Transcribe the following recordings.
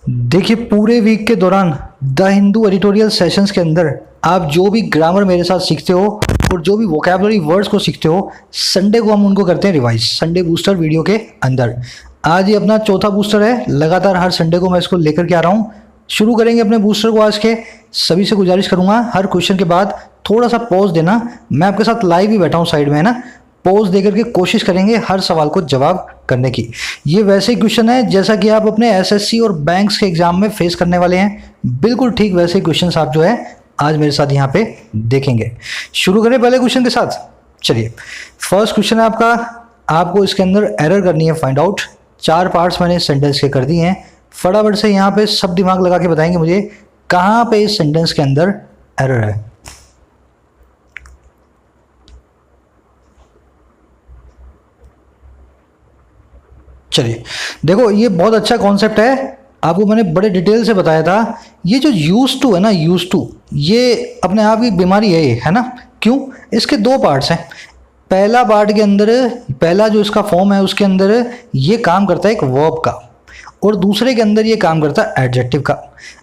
देखिए, पूरे वीक के दौरान द हिंदू एडिटोरियल सेशंस के अंदर आप जो भी ग्रामर मेरे साथ सीखते हो और जो भी वोकैबुलरी वर्ड्स को सीखते हो, संडे को हम उनको करते हैं रिवाइज संडे बूस्टर वीडियो के अंदर। आज ये अपना चौथा बूस्टर है। लगातार हर संडे को मैं इसको लेकर के आ रहा हूँ। शुरू करेंगे अपने बूस्टर को आज के। सभी से गुजारिश करूंगा हर क्वेश्चन के बाद थोड़ा सा पॉज देना। मैं आपके साथ लाइव ही बैठा हूँ साइड में, है ना। पॉज देकर के कोशिश करेंगे हर सवाल को जवाब करने की। ये वैसे ही क्वेश्चन है जैसा कि आप अपने एसएससी और बैंक्स के एग्जाम में फेस करने वाले हैं। बिल्कुल ठीक वैसे ही क्वेश्चन आप जो है आज मेरे साथ यहाँ पे देखेंगे। शुरू करें पहले क्वेश्चन के साथ। चलिए, फर्स्ट क्वेश्चन है आपका। आपको इसके अंदर एरर करनी है फाइंड आउट। 4 पार्ट्स मैंने सेंटेंस के कर दिए हैं। फटाफट से यहाँ पे सब दिमाग लगा के बताएंगे मुझे कहाँ पे इस सेंटेंस के अंदर एरर है। चलिए देखो, ये बहुत अच्छा कॉन्सेप्ट है। आपको मैंने बड़े डिटेल से बताया था। ये जो यूज टू है ना, यूज टू, ये अपने आप की बीमारी है, ये है ना। क्यों? इसके 2 पार्ट्स हैं। पहला पार्ट के अंदर, पहला जो इसका फॉर्म है उसके अंदर ये काम करता है एक वर्ब का, और दूसरे के अंदर ये काम करता है एडजेक्टिव का।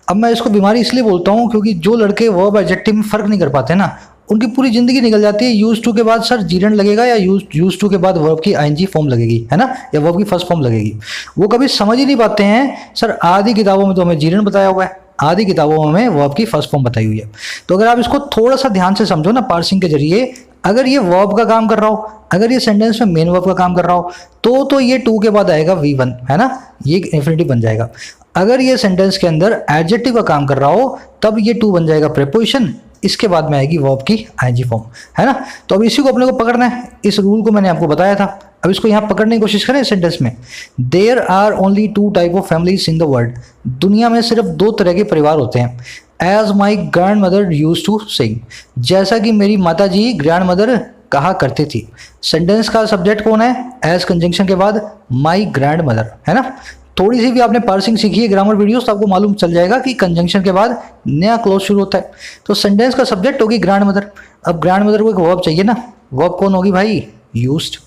अब मैं इसको बीमारी इसलिए बोलता हूँ क्योंकि जो लड़के वर्ब एडजेक्टिव में फ़र्क नहीं कर पाते ना, उनकी पूरी ज़िंदगी निकल जाती है। यूज टू के बाद सर जीरन लगेगा या यूज टू के बाद वर्ब की आईएनजी फॉर्म लगेगी, है ना, या वर्ब की फर्स्ट फॉर्म लगेगी। वो कभी समझ ही नहीं पाते हैं सर आधी किताबों में तो हमें जीरन बताया हुआ है, आधी किताबों में वर्ब की फर्स्ट फॉर्म बताई हुई है। तो अगर आप इसको थोड़ा सा ध्यान से समझो ना, पार्सिंग के जरिए, अगर ये वर्ब का काम कर रहा हो, अगर ये सेंटेंस में मेन वर्ब का काम कर रहा हो, तो ये टू के बाद आएगा V1, है ना, ये इंफिनिटिव बन जाएगा। अगर ये सेंटेंस के अंदर एडजेक्टिव का काम कर रहा हो तब ये टू बन जाएगा प्रीपोजिशन, इसके बाद में आएगी वर्ब की आईएनजी फॉर्म, है ना। तो अब इसी को अपने को पकड़ना है। इस रूल को मैंने आपको बताया था। अब इसको यहाँ पकड़ने की कोशिश करें सेंटेंस में। There are only 2 type of families in the world. दुनिया में सिर्फ 2 तरह के परिवार होते हैं। As my grandmother use to sing, जैसा कि मेरी माता जी ग्रैंड मदर कहा करती थी। सेंटेंस का सब्जेक्ट कौन है? एज कंजंक्शन के बाद माई ग्रैंड मदर, है ना। थोड़ी सी भी आपने पार्सिंग सीखी है ग्रामर वीडियोस तो आपको मालूम चल जाएगा कि कंजंक्शन के बाद नया क्लोज शुरू होता है। तो सेंटेंस का सब्जेक्ट होगी ग्रैंड मदर। अब ग्रैंड मदर को एक वर्ब चाहिए ना। वर्ब कौन होगी भाई? यूज्ड।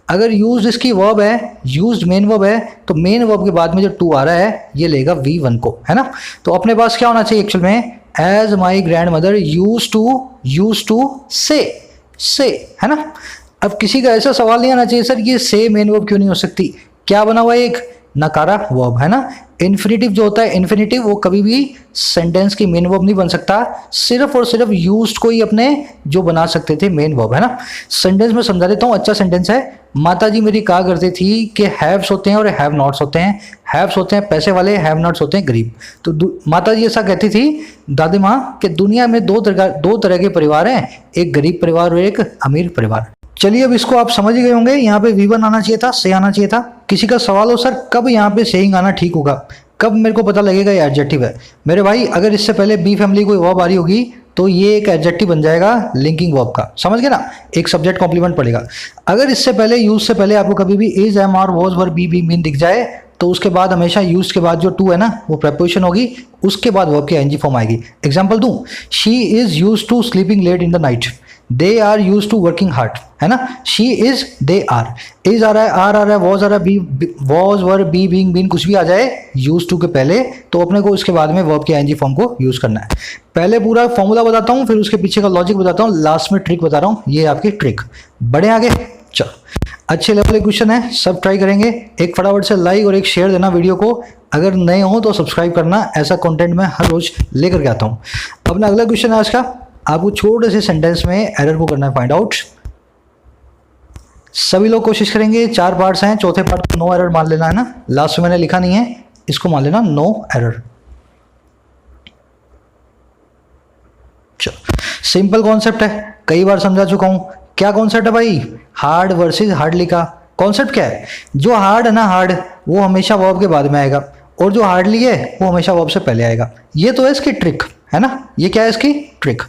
अगर यूज्ड इसकी वर्ब है, यूज्ड मेन वर्ब है, तो मेन वर्ब के बाद में जो टू आ रहा है ये लेगा V1 को, है ना। तो अपने पास क्या होना चाहिए एक्चुअल में? As my grandmother use to say, है ना। अब किसी का ऐसा सवाल नहीं आना चाहिए सर ये से मेन वर्ब क्यों नहीं हो सकती। क्या बना हुआ है? एक नकारा वर्ब, है ना। इन्फिनिटिव जो होता है, इन्फिनिटिव वो कभी भी सेंटेंस की मेन वर्ब नहीं बन सकता। सिर्फ और सिर्फ यूज्ड को ही अपने जो बना सकते थे मेन वर्ब, है ना। सेंटेंस में समझा देता हूँ, अच्छा सेंटेंस है। माता जी मेरी कहा करती थी कि हैव्स होते हैं और हैव नॉट्स होते हैं। हैव्स होते हैं पैसे वाले, हैव नॉट्स होते हैं गरीब। तो माता जी ऐसा कहती थी, दादी माँ, कि दुनिया में दो तरह के परिवार हैं, एक गरीब परिवार और एक अमीर परिवार। चलिए, अब इसको आप समझ ही गए होंगे। यहाँ पे V1 आना चाहिए था, से आना चाहिए था। किसी का सवाल हो सर कब यहाँ पे सेइंग आना ठीक होगा, कब मेरे को पता लगेगा ये एडजेक्टिव है। मेरे भाई अगर इससे पहले बी फैमिली कोई वर्ब आ रही होगी तो ये एक एडजेक्टिव बन जाएगा लिंकिंग वर्ब का, समझ गए ना। एक सब्जेक्ट कॉम्प्लीमेंट पड़ेगा। अगर इससे पहले यूज से पहले आपको कभी भी is, am, are, was, were, be, been दिख जाए तो उसके बाद हमेशा यूज के बाद जो टू है ना वो प्रेपोजिशन होगी, उसके बाद वर्ब की आईएनजी फॉर्म आएगी। एग्जांपल दूं, she is use to sleeping late in the night, they are use to working hard, है ना। She is, they are, is आ रहा है, आर आ रहा है, वॉज आ रहा है, be, was, were, be, being, been कुछ भी आ जाए यूज टू के पहले तो अपने को उसके बाद में वर्ब की आईएनजी फॉर्म को यूज करना है। पहले पूरा फॉर्मूला बताता हूँ, फिर उसके पीछे का लॉजिक बताता हूँ, लास्ट में ट्रिक बता रहा हूँ। ये आपकी ट्रिक। बढ़े आगे, चलो। अच्छे लेवल के क्वेश्चन है, सब ट्राई करेंगे। एक फटाफट से लाइक और एक शेयर देना वीडियो को। अगर नए हो तो सब्सक्राइब करना, ऐसा कंटेंट मैं हर रोज लेकर के आता हूँ। अपना अगला क्वेश्चन है आज का। आपको छोटे से सेंटेंस में एरर को करना है फाइंड आउट। सभी लोग कोशिश करेंगे। 4 पार्ट्स हैं, चौथे पार्ट को नो एरर मान लेना, है ना। लास्ट में मैंने लिखा नहीं है, इसको मान लेना नो एरर। चलो, सिंपल कॉन्सेप्ट है, कई बार समझा चुका हूं। क्या कॉन्सेप्ट है भाई? हार्ड वर्सेस हार्डली का कॉन्सेप्ट क्या है? जो हार्ड है ना, हार्ड, वो हमेशा वर्ब के बाद में आएगा, और जो हार्डली है वो हमेशा वर्ब से पहले आएगा। ये तो है इसकी ट्रिक, है ना। ये क्या है इसकी ट्रिक?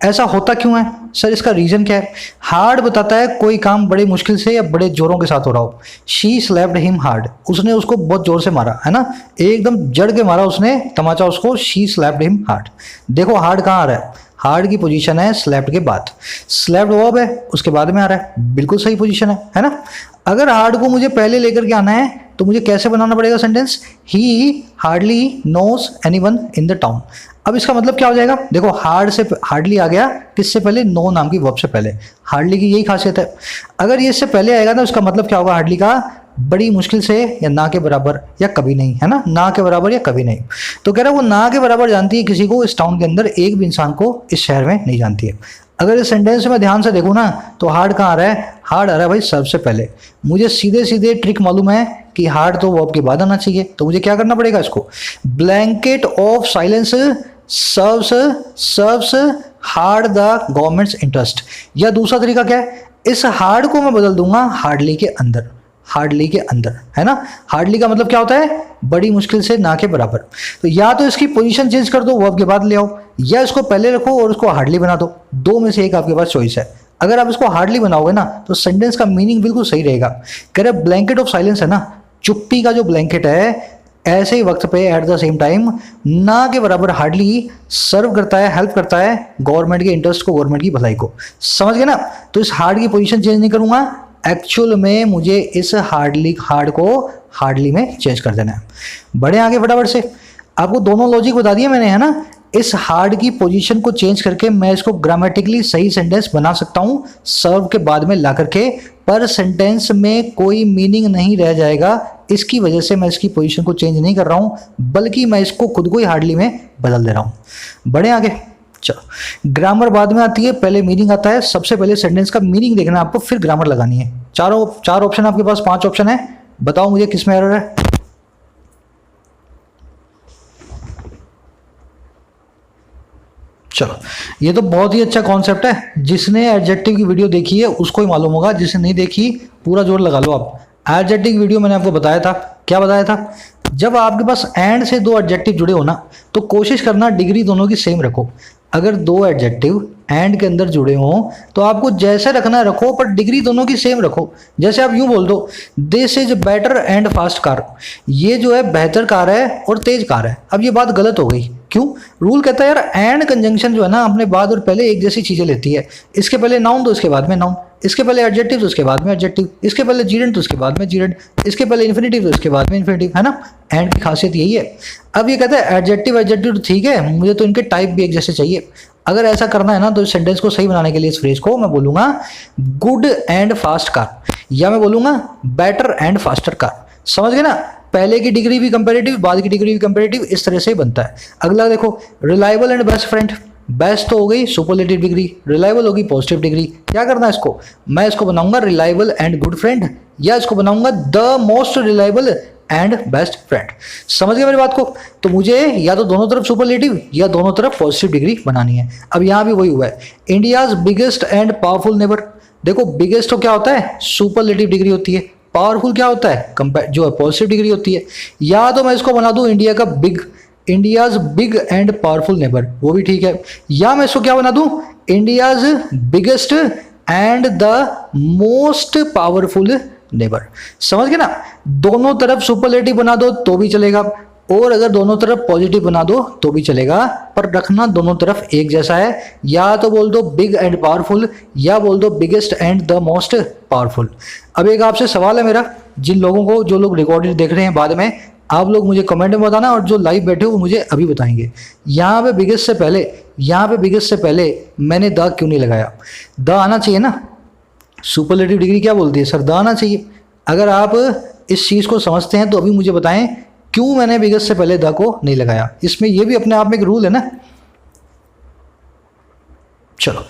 ऐसा होता क्यों है सर? इसका रीजन क्या है? हार्ड बताता है कोई काम बड़े मुश्किल से या बड़े जोरों के साथ हो रहा हो। शी स्लैप्ड हिम हार्ड, उसने उसको बहुत जोर से मारा, है ना, एकदम जड़ के मारा उसने तमाचा उसको। She slapped him hard. देखो हार्ड कहाँ आ रहा है? हार्ड की पोजीशन है स्लेप्ट के बाद, स्लेप्ट वर्ब है उसके बाद में आ रहा है, बिल्कुल सही पोजीशन है ना। अगर हार्ड को मुझे पहले लेकर के आना है तो मुझे कैसे बनाना पड़ेगा sentence, he hardly knows anyone in the town. अब इसका मतलब क्या हो जाएगा, देखो हार्ड से हार्डली आ गया किससे पहले, नो नाम की वर्ब से पहले। हार्डली की यही खासियत है, अगर ये इससे पहले आएगा ना उसका मतलब क्या होगा हार्डली का, बड़ी मुश्किल से या ना के बराबर या कभी नहीं, है ना, ना के बराबर या कभी नहीं। तो कह रहा है वो ना के बराबर जानती है किसी को इस टाउन के अंदर, एक भी इंसान को इस शहर में नहीं जानती है। अगर इस सेंटेंस में ध्यान से देखूँ ना तो हार्ड कहाँ आ रहा है, हार्ड आ रहा है भाई सबसे पहले। मुझे सीधे सीधे ट्रिक मालूम है कि हार्ड तो वर्ब के बाद आना चाहिए, तो मुझे क्या करना पड़ेगा, इसको blanket of silence serves hard the governments interest. या दूसरा तरीका क्या है, इस हार्ड को मैं बदल दूंगा हार्डली के अंदर, हार्डली के अंदर, है ना। हार्डली का मतलब क्या होता है, बड़ी मुश्किल से, ना के बराबर। तो या तो इसकी पोजीशन चेंज कर दो वर्ब के बाद ले आओ, या इसको पहले रखो और उसको हार्डली बना दो, दो में से एक आपके पास चॉइस है। अगर आप इसको हार्डली बनाओगे ना तो सेंटेंस का मीनिंग बिल्कुल सही रहेगा। कह रहे ब्लैंकेट ऑफ साइलेंस है ना, चुप्पी का जो ब्लैंकेट है, ऐसे ही वक्त पे एट द सेम टाइम ना के बराबर हार्डली सर्व करता है, हेल्प करता है गवर्नमेंट के इंटरेस्ट को, गवर्नमेंट की भलाई को, समझ गए ना। तो इस हार्ड की पोजीशन चेंज नहीं करूंगा, एक्चुअल में मुझे इस हार्ड को हार्डली में चेंज कर देना है। बढ़े आगे फटाफट से, आपको दोनों लॉजिक बता दिए मैंने, है ना। इस हार्ड की पोजीशन को चेंज करके मैं इसको ग्रामेटिकली सही सेंटेंस बना सकता हूं सर्व के बाद में ला करके, पर सेंटेंस में कोई मीनिंग नहीं रह जाएगा। इसकी वजह से मैं इसकी पोजीशन को चेंज नहीं कर रहा हूं, बल्कि मैं इसको खुद को ही हार्डली में बदल दे रहा हूं। बढ़े आगे, चलो ग्रामर बाद में आती है, पहले मीनिंग आता है। सबसे पहले सेंटेंस का मीनिंग देखना है आपको, फिर ग्रामर लगानी है। चार ऑप्शन आपके पास, 5 ऑप्शन है, बताओ मुझे किसमें एरर है। चलो ये तो बहुत ही अच्छा कॉन्सेप्ट है, जिसने एडजेक्टिव की वीडियो देखी है उसको ही मालूम होगा, जिसने नहीं देखी पूरा जोर लगा लो आप। एडजेक्टिव की वीडियो मैंने आपको बताया था, क्या बताया था, जब आपके पास एंड से दो एडजेक्टिव जुड़े हो ना तो कोशिश करना डिग्री दोनों की सेम रखो। अगर दो एडजेक्टिव एंड के अंदर जुड़े हों तो आपको जैसे रखना रखो, पर डिग्री दोनों की सेम रखो। जैसे आप यूं बोल दो, this is better and fast car, ये जो है बेहतर कार है और तेज कार है। अब ये बात गलत हो गई, क्यों, रूल कहता है यार एंड कंजंक्शन जो है ना अपने बाद और पहले एक जैसी चीजें लेती है। इसके पहले नाउन तो इसके बाद में नाउन, इसके पहले एडजेक्टिव तो उसके बाद में एडजेक्टिव, इसके पहले जीरेंट तो उसके बाद में जीरेंट, इसके पहले इन्फिनिटिव तो उसके बाद में इन्फिनिटिव, है ना। एंड की खासियत यही है। अब ये कहता है एडजेक्टिव एडजेक्टिव तो ठीक है, मुझे तो इनके टाइप भी एक जैसे चाहिए। अगर ऐसा करना है ना तो इस सेंटेंस को सही बनाने के लिए इस फ्रेज को मैं बोलूंगा गुड एंड फास्ट कार, या मैं बोलूंगा बेटर एंड फास्टर कार। समझ गए ना, पहले की डिग्री भी कंपैरेटिव, बाद की डिग्री भी कंपैरेटिव, इस तरह से बनता है। अगला देखो, reliable and best friend. Best तो हो गई सुपरलेटिव डिग्री, रिलायबल होगी पॉजिटिव डिग्री। क्या करना है इसको, मैं इसको बनाऊंगा रिलायबल एंड गुड फ्रेंड, या इसको बनाऊंगा the most reliable and best friend. समझ गए मेरी बात को। तो मुझे या तो दोनों तरफ सुपरलेटिव या दोनों तरफ पॉजिटिव डिग्री बनानी है। अब यहां भी वही हुआ है, India's biggest and powerful neighbour. देखो बिगेस्ट तो क्या होता है, सुपरलेटिव डिग्री होती है, पावरफुल क्या होता है, जो है पॉजिटिव डिग्री होती है। या तो मैं इसको बना दूं इंडिया का big, India's big and powerful neighbour, वो भी ठीक है। या मैं इसको क्या बना दूं, India's biggest and the most powerful neighbour. समझ गए ना, दोनों तरफ सुपरलेटिव बना दो तो भी चलेगा, और अगर दोनों तरफ पॉजिटिव बना दो तो भी चलेगा, पर रखना दोनों तरफ एक जैसा है। या तो बोल दो बिग एंड पावरफुल, या बोल दो biggest and the most powerful. अब एक आपसे सवाल है मेरा, जिन लोगों को, जो लोग रिकॉर्डेड देख रहे हैं बाद में, आप लोग मुझे कमेंट में बताना, और जो लाइव बैठे हो वो मुझे अभी बताएंगे। यहाँ पे बिगेस्ट से पहले, यहाँ पे बिगेस्ट से पहले मैंने द क्यों नहीं लगाया, द आना चाहिए ना। सुपरलेटिव डिग्री क्या बोलती है, सर द आना चाहिए। अगर आप इस चीज़ को समझते हैं तो अभी मुझे बताएं क्यों मैंने बिगेस्ट से पहले द को नहीं लगाया। इसमें ये भी अपने आप में एक रूल है ना। चलो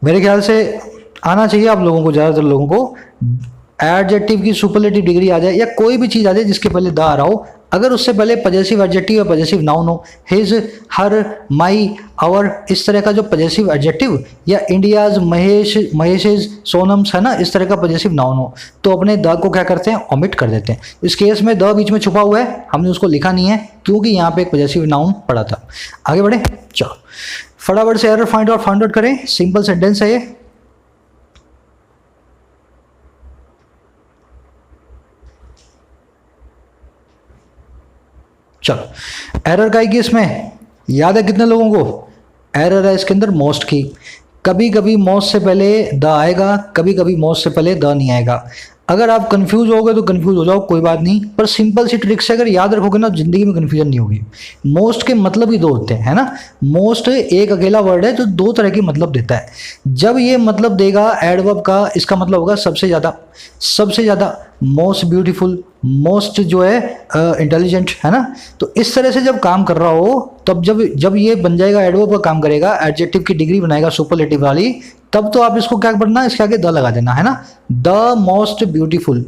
मेरे ख्याल से आना चाहिए आप लोगों को, ज़्यादातर लोगों को एडजेक्टिव की सुपरलेटिव डिग्री आ जाए, या कोई भी चीज़ आ जाए जिसके पहले द आ रहा हो। अगर उससे पहले पजेसिव एडजेक्टिव या पजेसिव नाउन हो, हिज, हर, माई, आवर, इस तरह का जो पजेसिव एडजेक्टिव, या इंडियाज, महेश, महेशेज, सोनम्स, है ना, इस तरह का पजेसिव नाउन हो, तो अपने द को क्या करते हैं, ओमिट कर देते हैं। इस केस में द बीच में छुपा हुआ है, हमने उसको लिखा नहीं है क्योंकि यहाँ पे एक पजेसिव नाउन पड़ा था। आगे बढ़े, चलो फटाफट से एरर फाइंड आउट करें। सिंपल सेंटेंस है ये, चलो एरर का इसमें याद है कितने लोगों को, एरर है इसके अंदर मोस्ट की। कभी कभी मोस्ट से पहले द आएगा, कभी कभी मोस्ट से पहले द नहीं आएगा। अगर आप कंफ्यूज हो गए तो कंफ्यूज हो जाओ, कोई बात नहीं, पर सिंपल सी ट्रिक से अगर याद रखोगे ना जिंदगी में कंफ्यूजन नहीं होगी। मोस्ट के मतलब ही दो होते हैं, है ना। मोस्ट एक अकेला वर्ड है जो दो तरह के मतलब देता है। जब ये मतलब देगा एडवर्ब का, इसका मतलब होगा सबसे ज़्यादा, सबसे ज़्यादा, मोस्ट ब्यूटीफुल, मोस्ट जो है इंटेलिजेंट, है ना। तो इस तरह से जब काम कर रहा हो तब जब ये बन जाएगा एडवर्ब का काम करेगा, एडजेक्टिव की डिग्री बनाएगा सुपरलेटिव वाली, तब तो आप इसको क्या करना, इसके आगे द लगा देना, है ना। The most beautiful,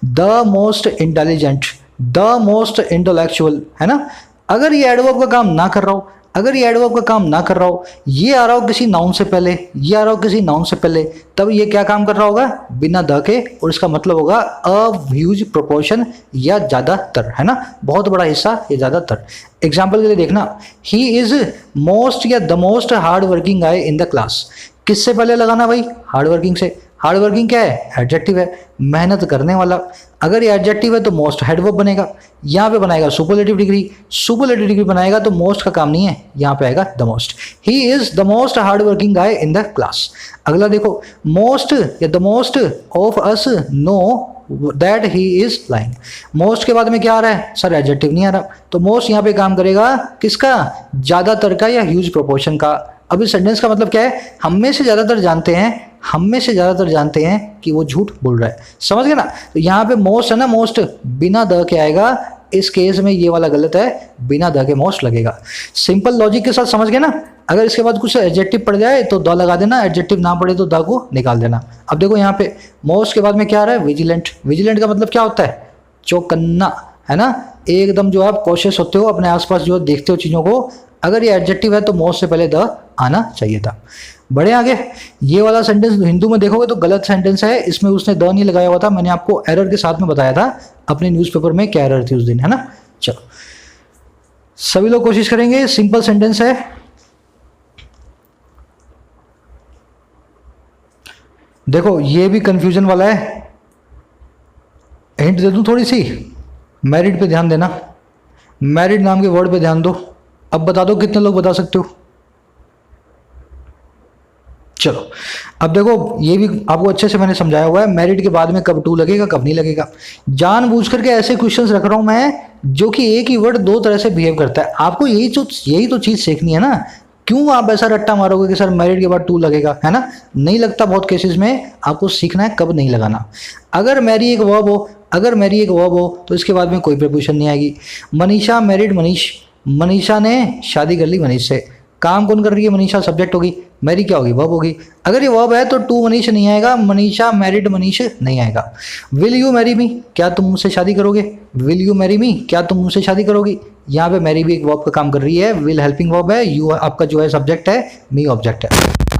the most intelligent, the most intellectual, है ना। अगर ये एडवर्ब का काम ना कर रहा हो, अगर ये एडवर्ब का काम ना कर रहा हो, ये आ रहा हो किसी नाउन से पहले, ये आ रहा हो किसी नाउन से पहले, तब ये क्या काम कर रहा होगा, बिना द के, और इसका मतलब होगा अ ह्यूज प्रोपोर्शन, या ज़्यादातर, है ना, बहुत बड़ा हिस्सा या ज़्यादातर। एग्जाम्पल के लिए देखना, ही इज मोस्ट या the most hard working guy in the class. किससे पहले लगाना भाई, हार्ड वर्किंग से। हार्ड वर्किंग क्या है, एडजेक्टिव है, मेहनत करने वाला। अगर ये एडजेक्टिव है तो मोस्ट हेडवर्ब बनेगा, यहाँ पे बनाएगा सुपरलेटिव डिग्री, सुपरलेटिव डिग्री बनाएगा तो मोस्ट का काम नहीं है, यहाँ पे आएगा the most. He is the most hard working guy in the class. अगला देखो, मोस्ट या the most of us know that he is lying. Most के बाद में क्या आ रहा है सर, एडजेक्टिव नहीं आ रहा, तो मोस्ट यहाँ पे काम करेगा किसका, ज़्यादातर का या ह्यूज प्रोपोर्शन का। अब इस सेंटेंस का मतलब क्या है, हम में से ज़्यादातर जानते हैं, हम में से ज़्यादातर जानते हैं कि वो झूठ बोल रहा है, समझ गए ना। तो यहाँ पे मोस्ट है ना, मोस्ट बिना द के आएगा, इस केस में ये वाला गलत है, बिना द के मोस्ट लगेगा। सिंपल लॉजिक के साथ समझ गए ना। अगर इसके बाद कुछ एडजेक्टिव पड़ जाए तो द लगा देना, एडजेक्टिव ना पड़े तो द को निकाल देना। अब देखो यहाँ पे मोस्ट के बाद में क्या आ रहा है, विजिलेंट। विजिलेंट का मतलब क्या होता है, चौकन्ना, है ना, एकदम जो आप कॉशियस होते हो, अपने आसपास जो देखते हो चीज़ों को। अगर ये एडजेक्टिव है तो मोस्ट से पहले द आना चाहिए था। बड़े आगे, ये वाला सेंटेंस हिंदू में देखोगे तो गलत सेंटेंस है, इसमें उसने द नहीं लगाया हुआ था। मैंने आपको एरर के साथ में बताया था अपने न्यूज़पेपर में क्या एरर थी उस दिन, है ना। चलो सभी लोग कोशिश करेंगे, सिंपल सेंटेंस है। देखो ये भी कंफ्यूजन वाला है, हिंट दे दूं थोड़ी सी, मैरिड पे ध्यान देना, मैरिड नाम के वर्ड पे ध्यान दो। अब बता दो कितने लोग बता सकते हो। चलो अब देखो, ये भी आपको अच्छे से मैंने समझाया हुआ है, मैरिड के बाद में कब टू लगेगा कब नहीं लगेगा। जानबूझ करके ऐसे क्वेश्चंस रख रहा हूं मैं जो कि एक ही वर्ड दो तरह से बिहेव करता है। आपको यही तो चीज सीखनी है ना। क्यों आप ऐसा रट्टा मारोगे कि सर मैरिड के बाद टू लगेगा, है ना, नहीं लगता। बहुत केसेस में आपको सीखना है कब नहीं लगाना। अगर मैरी एक वर्ब हो, अगर मैरी एक वर्ब हो तो इसके बाद में कोई प्रीपोजिशन नहीं आएगी। मनीषा मैरिड मनीष, मनीषा ने शादी कर ली मनीष से। काम कौन कर रही है, मनीषा सब्जेक्ट होगी, मैरी क्या होगी, वर्ब होगी। अगर ये वर्ब है तो टू मनीष नहीं आएगा, मनीषा मैरिड मनीष नहीं आएगा। विल यू मैरी मी, क्या तुम मुझसे शादी करोगे, विल यू मैरी मी, क्या तुम मुझसे शादी करोगी। यहाँ पे मैरी भी एक वर्ब का काम कर रही है, विल हेल्पिंग वर्ब है, यू आपका जो है सब्जेक्ट है, मी ऑब्जेक्ट है।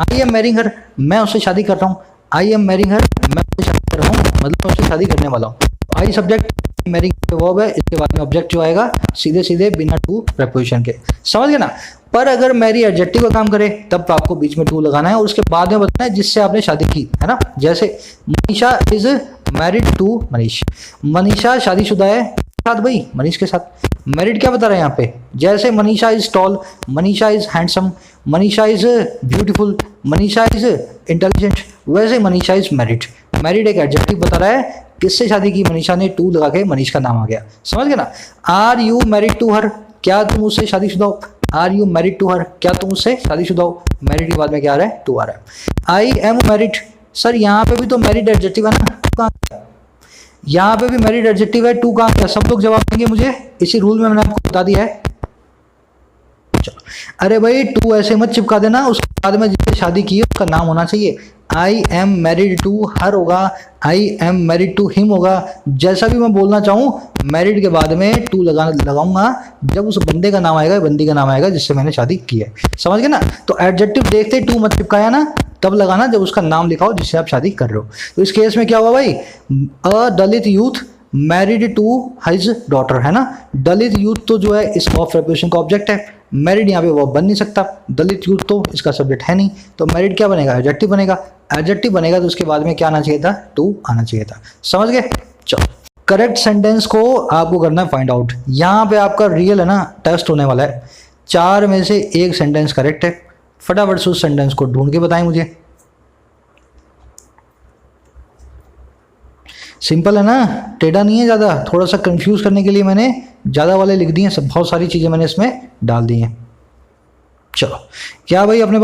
आई एम मैरिंग हर, मैं उससे शादी कर रहा हूँ, आई एम मैरिंग हर, मैं उससे शादी कर रहा हूँ, मतलब मैं उससे शादी करने वाला हूँ। आई सब्जेक्ट, मैरिंग वर्ब है, इसके बाद में ऑब्जेक्ट जो आएगा सीधे सीधे बिना टू प्रीपोजिशन के, समझ गए ना। पर अगर मैरी एडजेक्टिव का काम करे तब तो आपको बीच में टू लगाना है और उसके बाद में बताना है जिससे आपने शादी की, है ना। जैसे Manisha is married to Manish, Manisha शादीशुदा है साथ भाई मनीष के साथ। मैरिड क्या बता रहे हैं यहाँ पे, जैसे Manisha is tall, Manisha is handsome, Manisha is beautiful, Manisha is intelligent, वैसे मनीषा इज मैरिड। मैरिड एक एडजेक्टिव बता रहा है, किससे शादी की, मनीषा ने, टू लगा के मनीष का नाम आ गया, समझ गए ना। Are you married to her, क्या तुम उससे शादीशुदा हो, are you married to her, क्या तुम उससे शादीशुदा हो। मैरिड के बाद में क्या आ रहा है, टू आ रहा है। आई एम मैरिड, सर यहाँ पे भी तो मैरिड एडजेक्टिव है ना, यहाँ पे भी मैरिड एडजेक्टिव है, टू कहाँ क्या। सब लोग जवाब देंगे मुझे, इसी रूल में मैंने आपको बता दिया है। चलो अरे भाई टू ऐसे मत चिपका देना, उसके बाद में जिससे शादी की है उसका नाम होना चाहिए। I am married to her होगा, I am married to him होगा। जैसा भी मैं बोलना चाहूँ मैरिड के बाद में टू लगाऊंगा जब उस बंदे का नाम आएगा, बंदी का नाम आएगा जिससे मैंने शादी की है, समझ गए ना। तो एडजेक्टिव देखते टू मत चिपकाया ना, तब लगाना जब उसका नाम लिखा हो जिससे आप शादी कर रहे हो। तो इस केस में क्या हुआ भाई, a Dalit youth married to his daughter, है ना। दलित यूथ तो जो है इस ऑफ प्रीपोजिशन का ऑब्जेक्ट है, मैरिड यहाँ पे वो बन नहीं सकता, दलित यूथ तो इसका सब्जेक्ट है नहीं, तो मैरिड क्या बनेगा, एडजेक्टिव बनेगा। एडजेक्टिव बनेगा तो उसके बाद में क्या आना चाहिए था, टू आना चाहिए था, समझ गए। चलो करेक्ट सेंटेंस को आपको करना है फाइंड आउट। यहाँ पे आपका रियल है ना टेस्ट होने वाला है, 4 में से 1 सेंटेंस करेक्ट है, फटाफट से उस सेंटेंस को ढूंढ के बताएं मुझे। सिंपल है ना, टेढ़ा नहीं है ज़्यादा, थोड़ा सा कंफ्यूज करने के लिए मैंने ज़्यादा वाले लिख दिए, सब बहुत सारी चीज़ें मैंने इसमें डाल दी हैं। चलो, क्या भाई अपने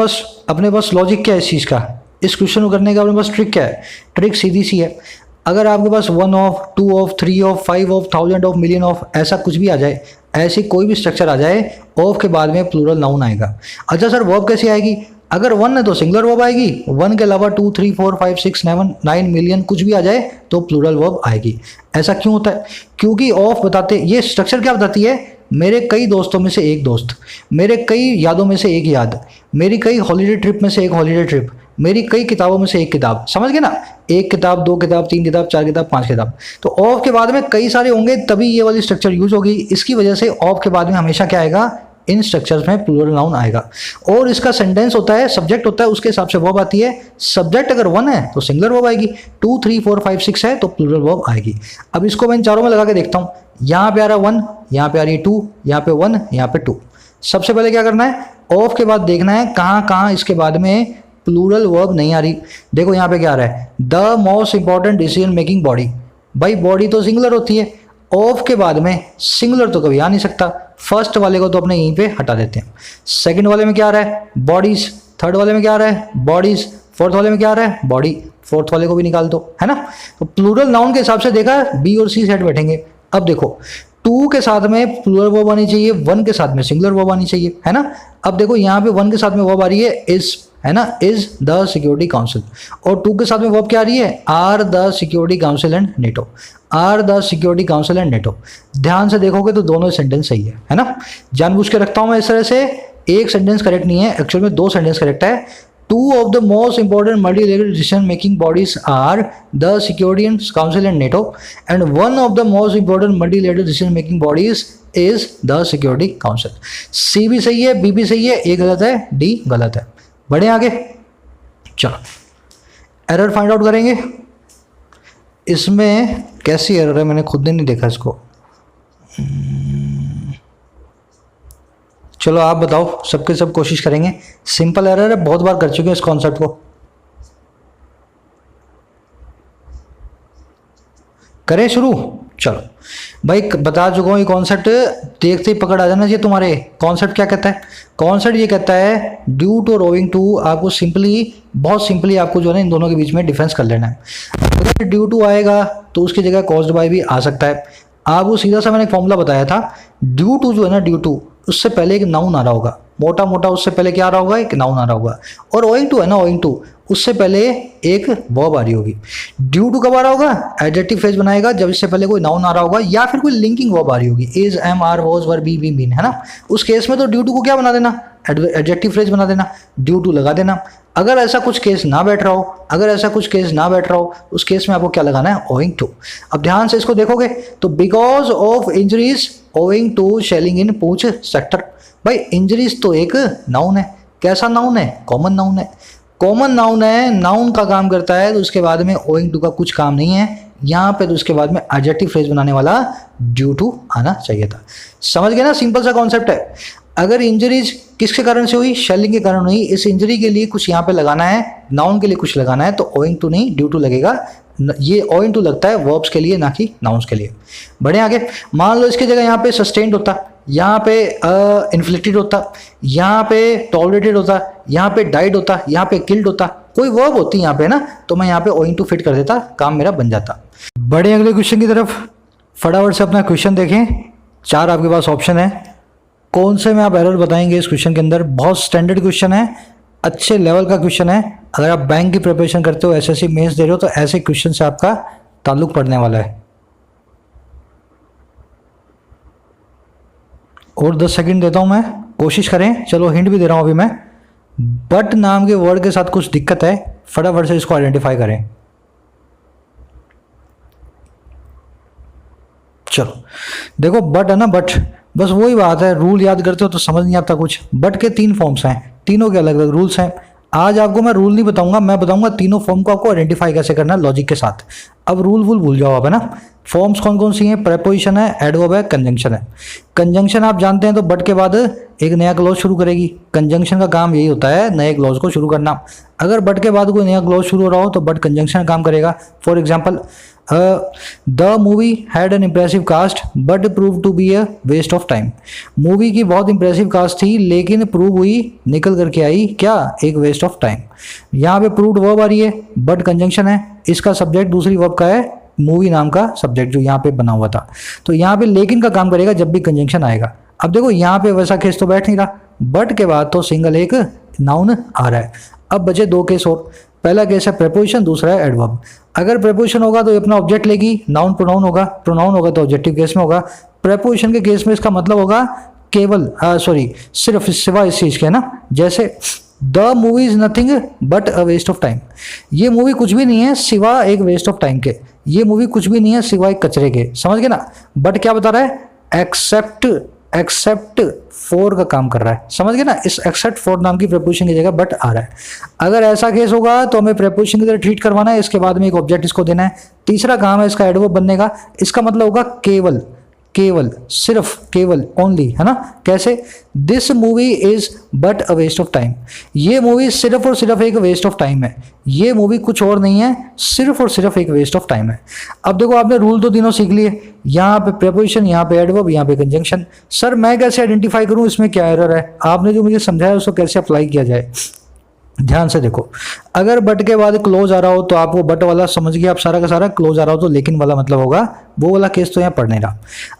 पास लॉजिक क्या है इस चीज़ का, इस क्वेश्चन को करने का अपने पास ट्रिक क्या है? ट्रिक सीधी सी है, अगर आपके पास 1 of 2 of 3 of 5 of 1000 of million of ऐसा कुछ भी आ जाए, ऐसी कोई भी स्ट्रक्चर आ जाए, ऑफ के बाद में प्लूरल नाउन आएगा। अच्छा सर वर्ब कैसे आएगी? अगर 1 है तो सिंगुलर वर्ब आएगी, 1 के अलावा 2 3 4 5 6 7 9 मिलियन कुछ भी आ जाए तो प्लूरल वर्ब आएगी। ऐसा क्यों होता है? क्योंकि ऑफ बताते, ये स्ट्रक्चर क्या बताती है, मेरे कई दोस्तों में से एक दोस्त, मेरे कई यादों में से एक याद, मेरी कई हॉलीडे ट्रिप में से एक हॉलीडे ट्रिप, मेरी कई किताबों में से एक किताब। समझ गए ना? एक किताब, 2 किताब, 3 किताब, 4 किताब, 5 किताब। तो ऑफ के बाद में कई सारे होंगे तभी ये वाली स्ट्रक्चर यूज होगी। इसकी वजह से ऑफ के बाद में हमेशा क्या आएगा, इन स्ट्रक्चर्स में प्लूरल नाउन आएगा। और इसका सेंटेंस होता है, सब्जेक्ट होता है, उसके हिसाब से वर्ब आती है। सब्जेक्ट अगर 1 है तो सिंगुलर वर्ब आएगी, 2 3 4 5 6 है तो प्लूरल वर्ब आएगी। अब इसको मैं इन चारों में लगा के देखता हूँ। यहाँ पे आ रहा है 1, यहाँ पे आ रही है 2, यहाँ पे 1, यहाँ पे 2। सबसे पहले क्या करना है, ऑफ के बाद देखना है कहाँ कहाँ इसके बाद में प्लूरल वर्ब नहीं आ रही। देखो यहाँ पे क्या आ रहा है, the most important decision making body. भाई बॉडी तो सिंगुलर होती है, ऑफ के बाद में सिंगुलर तो कभी आ नहीं सकता। फर्स्ट वाले को तो अपने यहीं पे हटा देते हैं। सेकंड वाले में क्या आ रहा है, बॉडीज। थर्ड वाले में क्या आ रहा है, बॉडीज। फोर्थ वाले में क्या आ रहा है, बॉडी। फोर्थ वाले को भी निकाल दो, है ना। तो प्लूरल नाउन के हिसाब से देखा, बी और सी सेट बैठेंगे। अब देखो 2 के साथ में प्लूरल वर्ब आनी चाहिए, 1 के साथ में सिंगुलर वर्ब आनी चाहिए, है ना। अब देखो यहाँ पे 1 के साथ में वर्ब आ रही है इज, है ना, इज द सिक्योरिटी काउंसिल। और 2 के साथ में वर्ब क्या आ रही है, are the security council and NATO. Are the security council and NATO. ध्यान से देखोगे तो दोनों सेंटेंस सही है ना। जानबूझ के रखता हूं मैं इस तरह से, एक सेंटेंस करेक्ट नहीं है, एक्चुअल में 2 सेंटेंस करेक्ट है। 2 of the most important multilateral decision-making bodies are the Security Council and NATO, and 1 of the most important multilateral decision-making bodies is the Security Council. C भी सही है, B भी सही है, A गलत है, D गलत है। बढ़े आगे, चलो एरर फाइंड आउट करेंगे। इसमें कैसी एरर है मैंने खुद ने नहीं देखा इसको। चलो आप बताओ, सबके सब कोशिश करेंगे। सिंपल एरर है, बहुत बार कर चुके हैं इस कॉन्सेप्ट को। करें शुरू? चलो भाई बता चुका हूँ ये कॉन्सेप्ट, देखते ही पकड़ आ जाना चाहिए तुम्हारे। कॉन्सेप्ट क्या कहता है? कॉन्सेप्ट ये कहता है ड्यू टू और ओविंग टू। आपको सिंपली, बहुत सिंपली आपको जो है ना इन दोनों के बीच में डिफरेंस कर लेना है। अगर ड्यू टू आएगा तो उसकी जगह कॉज्ड बाय भी आ सकता है। आपको सीधा सा मैंने एक फॉर्मूला बताया था, ड्यू टू जो है ना, ड्यू टू उससे पहले एक नाउन आ रहा होगा, मोटा मोटा उससे पहले क्या आ रहा होगा, एक नाउन आ रहा होगा। और ओइंग टू है ना, ओइंग टू उससे पहले एक वर्ब आ रही होगी। ड्यू टू कब आ रहा होगा? एडजेक्टिव फ्रेज बनाएगा जब इससे पहले कोई नाउन आ रहा होगा या फिर कोई लिंकिंग वर्ब आ रही होगी, is, am, are, was, were, be, be, been, है ना। उस केस में तो ड्यू टू को क्या बना देना, एडजेक्टिव फ्रेज बना देना, ड्यू टू लगा देना। अगर ऐसा कुछ केस ना बैठ रहा हो, अगर ऐसा कुछ केस ना बैठ रहा हो, उस केस में आपको क्या लगाना है, ओइंग टू। अब ध्यान से इसको देखोगे तो because of injuries owing to shelling in Poonch sector. भाई इंजरीज तो एक नाउन है। कैसा नाउन है? कॉमन नाउन है। कॉमन नाउन है, नाउन का काम करता है, तो उसके बाद में ओइंग टू का कुछ काम नहीं है यहाँ पे। तो उसके बाद में एडजेक्टिव फ्रेज बनाने वाला ड्यू टू आना चाहिए था। समझ गए ना? सिंपल सा कॉन्सेप्ट है। अगर इंजरीज किसके कारण से हुई? शेलिंग के कारण हुई। इस इंजरी के लिए कुछ यहाँ पे लगाना है, नाउन के लिए कुछ लगाना है, तो ओइंग टू नहीं ड्यू टू लगेगा। ये ओइंग टू लगता है वर्ब्स के लिए, ना कि नाउन्स के लिए। बढ़े आगे, मान लो इसकी जगह यहाँ पे सस्टेन्ड होता, यहाँ पे इन्फ्लिक्टेड होता, यहाँ पे टॉलरेटेड होता, यहाँ पे डाइड होता, यहाँ पे किल्ड होता, कोई वर्ब होती यहाँ पे ना, तो मैं यहाँ पे ओइंग टू फिट कर देता, काम मेरा बन जाता। बढ़े अगले क्वेश्चन की तरफ, फटाफट से अपना क्वेश्चन देखें। 4 आपके पास ऑप्शन है, कौन से में आप एरर बताएंगे इस क्वेश्चन के अंदर। बहुत स्टैंडर्ड क्वेश्चन है, अच्छे लेवल का क्वेश्चन है। अगर आप बैंक की प्रिपरेशन करते हो, एसएससी मेंस दे रहे हो, तो ऐसे क्वेश्चन से आपका ताल्लुक पड़ने वाला है। और 10 सेकंड देता हूं मैं, कोशिश करें। चलो हिंट भी दे रहा हूं अभी मैं। बट नाम के वर्ड के साथ कुछ दिक्कत है, फटाफट से इसको आइडेंटिफाई करें। चलो देखो, बट है ना, बट बस वही बात है, रूल याद करते हो तो समझ नहीं आता कुछ। बट के 3 फॉर्म्स हैं, तीनों के अलग अलग रूल्स हैं। आज आपको मैं रूल नहीं बताऊंगा, मैं बताऊंगा तीनों फॉर्म को आपको आइडेंटिफाई कैसे करना है लॉजिक के साथ। अब रूल वूल भूल जाओ आप, है ना। फॉर्म्स कौन कौन सी हैं? प्रेपोजिशन है, एडवर्ब है, कंजंक्शन है। कंजंक्शन आप जानते हैं, तो बट के बाद एक नया क्लॉज शुरू करेगी। कंजंक्शन का काम यही होता है, नए क्लॉज को शुरू करना। अगर बट के बाद कोई नया क्लॉज शुरू हो रहा हो तो बट कंजंक्शन काम करेगा। For example, the movie had an impressive cast but prove to be a waste of time. Movie की बहुत इंप्रेसिव कास्ट थी लेकिन प्रूव हुई, निकल करके आई क्या, एक वेस्ट ऑफ टाइम। यहाँ पे प्रूव्ड वर्ब आ रही है, बट कंजंक्शन है, इसका सब्जेक्ट दूसरी वर्ब का है, मूवी नाम का सब्जेक्ट जो यहाँ पे बना हुआ था। तो यहाँ पे लेकिन का काम करेगा जब भी कंजंक्शन आएगा। अब देखो यहाँ पे वैसा केस तो बैठ नहीं रहा, बट के बाद तो सिंगल एक नाउन आ रहा है। अब बचे दो केस और। पहला केस है प्रेपोजिशन, दूसरा है एडवर्ब। अगर प्रेपोजिशन होगा तो ये अपना ऑब्जेक्ट लेगी, नाउन प्रोनाउन होगा, प्रोनाउन होगा तो ऑब्जेक्टिव केस में होगा। प्रेपोजिशन के केस में इसका मतलब होगा केवल सिर्फ, सिवा इस चीज के ना, जैसे the movie is nothing but a waste of time. ये मूवी कुछ भी नहीं है सिवा एक वेस्ट ऑफ टाइम के, ये मूवी कुछ भी नहीं है सिवा एक कचरे के। समझ गए ना। बट क्या बता रहा है, एक्सेप्ट फॉर का काम कर रहा है। समझ गए ना। इस एक्सेप्ट फॉर नाम की प्रेपोजिशन की जगह बट आ रहा है। अगर ऐसा केस होगा तो हमें प्रेपोजिशन की तरह ट्रीट करवाना है, इसके बाद में एक ऑब्जेक्ट इसको देना है। तीसरा काम है इसका एडवर्ब बनने का। इसका मतलब होगा केवल, केवल, सिर्फ, केवल, ओनली, है ना। कैसे, this movie is but a waste of time. ये मूवी सिर्फ और सिर्फ एक वेस्ट ऑफ टाइम है। ये मूवी कुछ और नहीं है, सिर्फ और सिर्फ एक वेस्ट ऑफ टाइम है। अब देखो आपने रूल तो तीनों सीख लिए, यहाँ पे प्रेपोजिशन, यहाँ पे एडवर्ब, यहाँ पे कंजंक्शन। सर मैं कैसे आइडेंटिफाई करूँ इसमें क्या एरर है, आपने जो मुझे समझाया उसको कैसे अप्लाई किया जाए। ध्यान से देखो, अगर बट के बाद क्लोज आ रहा हो तो आप वो बट वाला समझ गए, आप सारा का सारा। क्लोज आ रहा हो तो लेकिन वाला मतलब होगा, वो वाला केस तो यहाँ पढ़ नहीं रहा।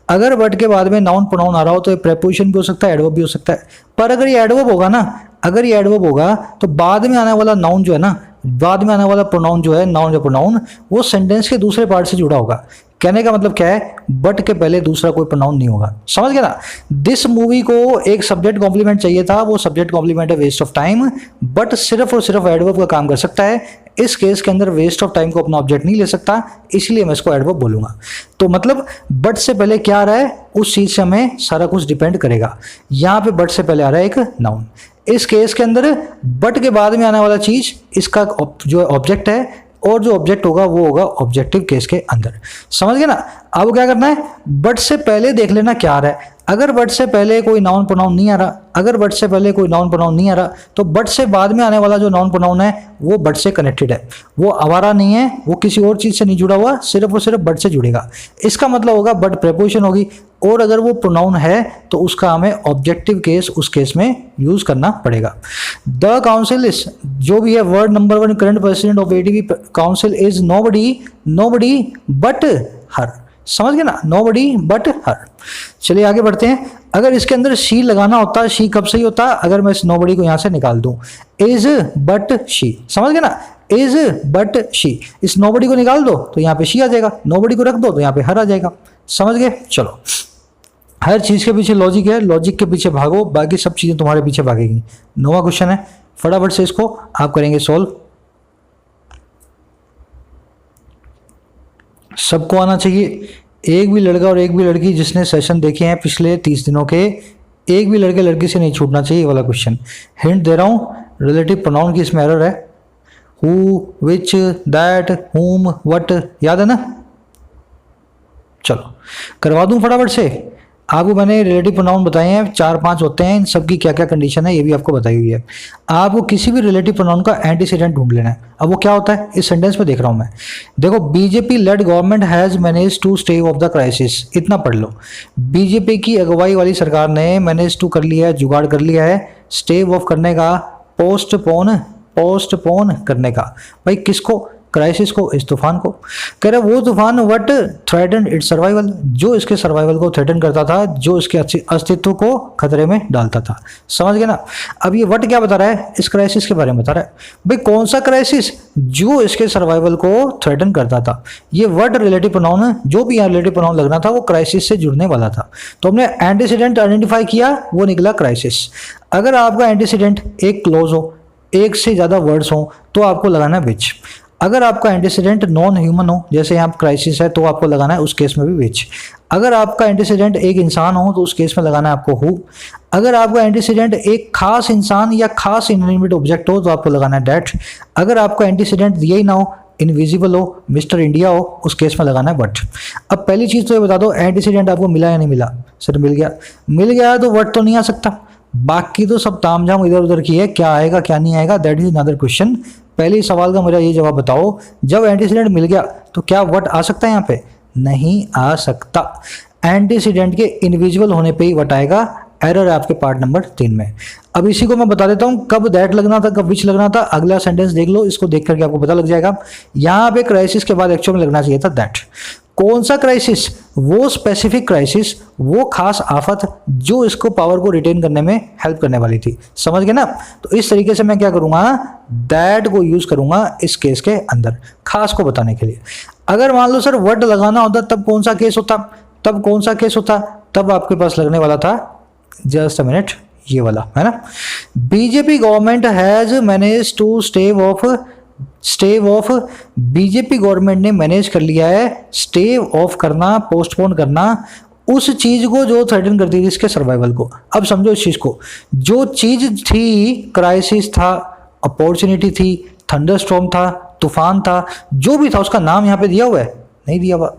अगर बट के बाद में नाउन प्रोनाउन आ रहा हो तो ये प्रेपोजिशन भी हो सकता है, एडवर्ब भी हो सकता है। पर अगर ये एडवर्ब होगा ना, अगर ये एडवर्ब होगा तो बाद में आने वाला नाउन जो है ना, बाद में आने वाला प्रोनाउन जो है, नाउन या प्रोनाउन, वो सेंटेंस के दूसरे पार्ट से जुड़ा होगा। कहने का मतलब क्या है, बट के पहले दूसरा कोई प्रोनाउन नहीं होगा। समझ गया ना। दिस मूवी को एक सब्जेक्ट कॉम्प्लीमेंट चाहिए था, वो सब्जेक्ट कॉम्प्लीमेंट है वेस्ट ऑफ टाइम, बट सिर्फ और सिर्फ एडवर्ब का काम कर सकता है। इस केस के अंदर वेस्ट ऑफ टाइम को अपना ऑब्जेक्ट नहीं ले सकता, इसलिए मैं इसको एडवर्ब बोलूंगा। तो मतलब बट से पहले क्या आ रहा है, उस चीज से हमें सारा कुछ डिपेंड करेगा। यहाँ पे बट से पहले आ रहा है एक नाउन। इस केस के अंदर बट के बाद में आने वाला चीज इसका जो ऑब्जेक्ट है, और जो ऑब्जेक्ट होगा वो होगा ऑब्जेक्टिव केस के अंदर। समझ गए ना। अब क्या करना है, बट से पहले देख लेना क्या आ रहा है। अगर बट से पहले कोई नाउन प्रोनाउन नहीं आ रहा, अगर बट से पहले कोई नाउन प्रोनाउन नहीं आ रहा, तो बट से बाद में आने वाला जो नाउन प्रोनाउन है वो बट से कनेक्टेड है, वो आवारा नहीं है, वो किसी और चीज से नहीं जुड़ा हुआ, सिर्फ और सिर्फ बट से जुड़ेगा। इसका मतलब होगा बट प्रेपोजिशन होगी, और अगर वो प्रोनाउन है तो उसका हमें ऑब्जेक्टिव केस उस केस में यूज करना पड़ेगा। द काउंसिल इज, जो भी है word number 1 current president of ADB council is nobody but her. समझ गए ना, नोबडी बट हर। चलिए आगे बढ़ते हैं। अगर इसके अंदर शी लगाना होता, शी कब सही होता, अगर मैं इस नोबडी को यहां से निकाल दूं, इज बट शी। समझ गए ना, इज बट शी। इस नोबडी को निकाल दो तो यहाँ पे शी आ जाएगा, नोबडी को रख दो तो यहाँ पे हर आ जाएगा। समझ गए। चलो, हर चीज के पीछे लॉजिक है, लॉजिक के पीछे भागो, बाकी सब चीजें तुम्हारे पीछे भागेगी। 9वां क्वेश्चन है, फटाफट से इसको आप करेंगे सोल्व। सबको आना चाहिए, एक भी लड़का और एक भी लड़की जिसने सेशन देखे हैं पिछले 30 दिनों के, एक भी लड़के लड़की से नहीं छूटना चाहिए ये वाला क्वेश्चन। हिंट दे रहा हूँ, रिलेटिव प्रोनाउन की इसमें एरर है। हु, विच, दैट, हुम, व्हाट, याद है ना। चलो करवा दूं फटाफट से। आपको मैंने रिलेटिव प्रोनाउन बताए हैं, 4-5 होते हैं, इन सबकी क्या क्या कंडीशन है ये भी आपको बताई हुई है। आपको किसी भी रिलेटिव प्रोनाउन का एंटीसीडेंट ढूंढ लेना है। अब वो क्या होता है, इस सेंटेंस में देख रहा हूं मैं। देखो, BJP led government has manage to stave off the crisis, इतना पढ़ लो। बीजेपी की अगुवाई वाली सरकार ने मैनेज टू कर लिया है, जुगाड़ कर लिया है, स्टेव ऑफ करने का, पोस्टपोन करने का। भाई किसको, क्राइसिस को, इस तूफान को। कह रहा वो तूफान व्हाट थ्रेटन इट्स सर्वाइवल, जो इसके सर्वाइवल को थ्रेटन करता था, जो इसके अस्तित्व को खतरे में डालता था। समझ गए ना। अब ये व्हाट क्या बता रहा है, इस क्राइसिस के बारे में बता रहा है। भाई कौन सा क्राइसिस, जो इसके सर्वाइवल को थ्रेटन करता था। ये व्हाट रिलेटिव प्रोनाउन, जो भी यहाँ रिलेटिव प्रोनाउन लगना था वो क्राइसिस से जुड़ने वाला था। तो हमने एंटीसीडेंट आइडेंटिफाई किया, वो निकला क्राइसिस। अगर आपका एंटीसीडेंट एक क्लोज हो, एक से ज्यादा वर्ड्स हो, तो आपको लगाना है विच। अगर आपका एंटीसीडेंट नॉन ह्यूमन हो, जैसे यहाँ क्राइसिस है, तो आपको लगाना है उस केस में भी विच। अगर आपका एंटीसीडेंट एक इंसान हो तो उस केस में लगाना है आपको हु। अगर आपका एंटीसीडेंट एक खास इंसान या खास इनएनिमेट ऑब्जेक्ट हो तो आपको लगाना है डैट। अगर आपका एंटीसीडेंट यही ना हो, इनविजिबल हो, मिस्टर इंडिया हो, उस केस में लगाना है बट। अब पहली चीज तो ये बता दो, एंटीसीडेंट आपको मिला या नहीं मिला। सर मिल गया, मिल गया तो वट तो नहीं आ सकता। बाकी तो सब तामझाम इधर उधर की है, क्या आएगा क्या नहीं आएगा दैट इज अनदर क्वेश्चन। पहले ही सवाल का मेरा ये जवाब बताओ, जब एंटीसीडेंट मिल गया तो क्या वट आ सकता है यहाँ पे? नहीं आ सकता। एंटीसीडेंट के इनविजिबल होने पे ही वट आएगा। एरर है आपके पार्ट नंबर 3 में। अब इसी को मैं बता देता हूं कब दैट लगना था, कब विच लगना था। अगला सेंटेंस देख लो, इसको देख करके आपको पता लग जाएगा। यहाँ पे क्राइसिस के बाद एक्चुअल में लगना चाहिए था दैट। कौन सा क्राइसिस? वो स्पेसिफिक क्राइसिस, वो खास आफत जो इसको पावर को रिटेन करने में हेल्प करने वाली थी। समझ गए ना? तो इस तरीके से मैं क्या करूंगा, दैट को यूज करूंगा इस केस के अंदर खास को बताने के लिए। अगर मान लो सर वर्ड लगाना होता तब कौन सा केस होता? तब कौन सा केस होता? तब आपके पास लगने वाला था, जस्ट अ मिनट, ये वाला है ना, BJP government has manage to stave off BJP government ने मैनेज कर लिया है स्टेव ऑफ करना, पोस्टपोन करना उस चीज को जो थ्रेटन करती थी इसके सर्वाइवल को। अब समझो इस चीज को, जो चीज थी, क्राइसिस था, अपॉर्चुनिटी थी, थंडरस्टॉर्म था, तूफान था, जो भी था उसका नाम यहाँ पे दिया हुआ है? नहीं दिया हुआ।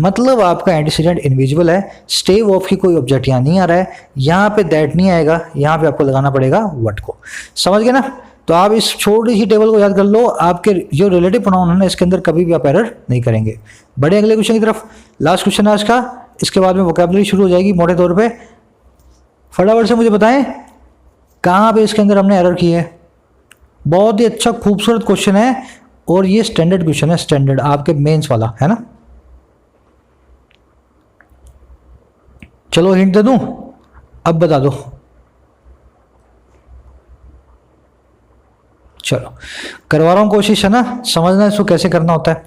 मतलब आपका एंटीसीडेंट इनविजिबल है, स्टेव ऑफ की कोई ऑब्जेक्ट यहाँ नहीं आ रहा है, यहाँ पे दैट नहीं आएगा, यहाँ पे आपको लगाना पड़ेगा व्हाट को। समझ गए ना? तो आप इस छोटी सी टेबल को याद कर लो, आपके जो रिलेटिव प्रोनाउन है ना इसके अंदर कभी भी आप एरर नहीं करेंगे। बड़े अगले क्वेश्चन की तरफ। लास्ट क्वेश्चन है आज का, इसके बाद में वोकैबुलरी शुरू हो जाएगी मोटे तौर पे। फटाफट से मुझे बताएं कहाँ पे इसके अंदर हमने एरर की है। बहुत ही अच्छा खूबसूरत क्वेश्चन है और ये स्टैंडर्ड क्वेश्चन है, स्टैंडर्ड आपके मेंस वाला है ना। चलो हिंट दे दूं, अब बता दो। चलो करवा रहा हूं कोशिश, है ना, समझना इसको कैसे करना होता है।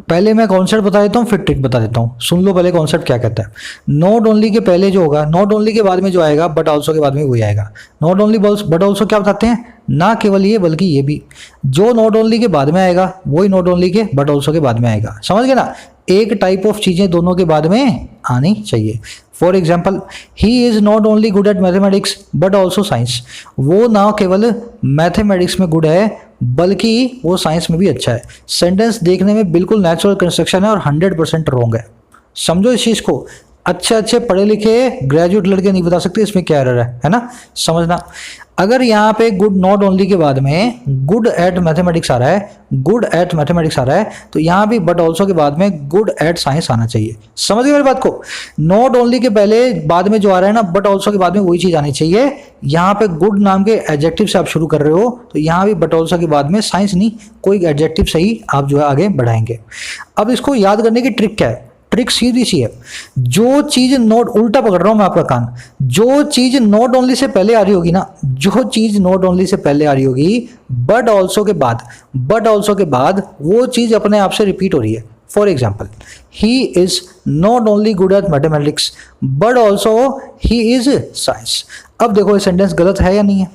पहले मैं कॉन्सेप्ट बता देता हूँ फिर ट्रिक बता देता हूँ। सुन लो पहले कॉन्सेप्ट क्या कहता है। नॉट ओनली के पहले जो होगा, नॉट ओनली के बाद में जो आएगा बट ऑल्सो के बाद में वही आएगा। नॉट ओनली बट ऑल्सो क्या बताते हैं? ना केवल ये बल्कि ये भी। जो नॉट ओनली के बाद में आएगा वही नॉट ओनली के बट ऑल्सो के बाद में आएगा। समझ गए ना? एक टाइप ऑफ चीजें दोनों के बाद में आनी चाहिए। For example, he is not only good at mathematics but also science. वो ना केवल मैथमेटिक्स में गुड है बल्कि वो साइंस में भी अच्छा है। सेंटेंस देखने में बिल्कुल नेचुरल कंस्ट्रक्शन है और 100% रॉन्ग है। समझो इस चीज को। अच्छे अच्छे पढ़े लिखे ग्रेजुएट लड़के नहीं बता सकते इसमें क्या एरर है ना? समझना। अगर यहाँ पे गुड नॉट ओनली के बाद में गुड एट मैथमेटिक्स आ रहा है, गुड एट मैथमेटिक्स आ रहा है, तो यहाँ भी बट ऑल्सो के बाद में गुड एट साइंस आना चाहिए। समझ गए मेरी बात को? नॉट ओनली के पहले बाद में जो आ रहा है ना, बट ऑल्सो के बाद में वही चीज आनी चाहिए। यहाँ पे गुड नाम के एडजेक्टिव से आप शुरू कर रहे हो तो यहाँ भी बट ऑल्सो के बाद में साइंस नहीं, कोई एडजेक्टिव से ही आप जो है आगे बढ़ाएंगे। अब इसको याद करने की ट्रिक क्या है? ट्रिक सीधी सी है। जो चीज नोट, उल्टा पकड़ रहा हूं मैं आपका कान, जो चीज नॉट ओनली से पहले आ रही होगी ना, जो चीज नॉट ओनली से पहले आ रही होगी बट ऑल्सो के बाद, बट ऑल्सो के बाद वो चीज अपने आप से रिपीट हो रही है। For example, he is not only good at mathematics but also he is science. अब देखो ये सेंटेंस गलत है या नहीं है?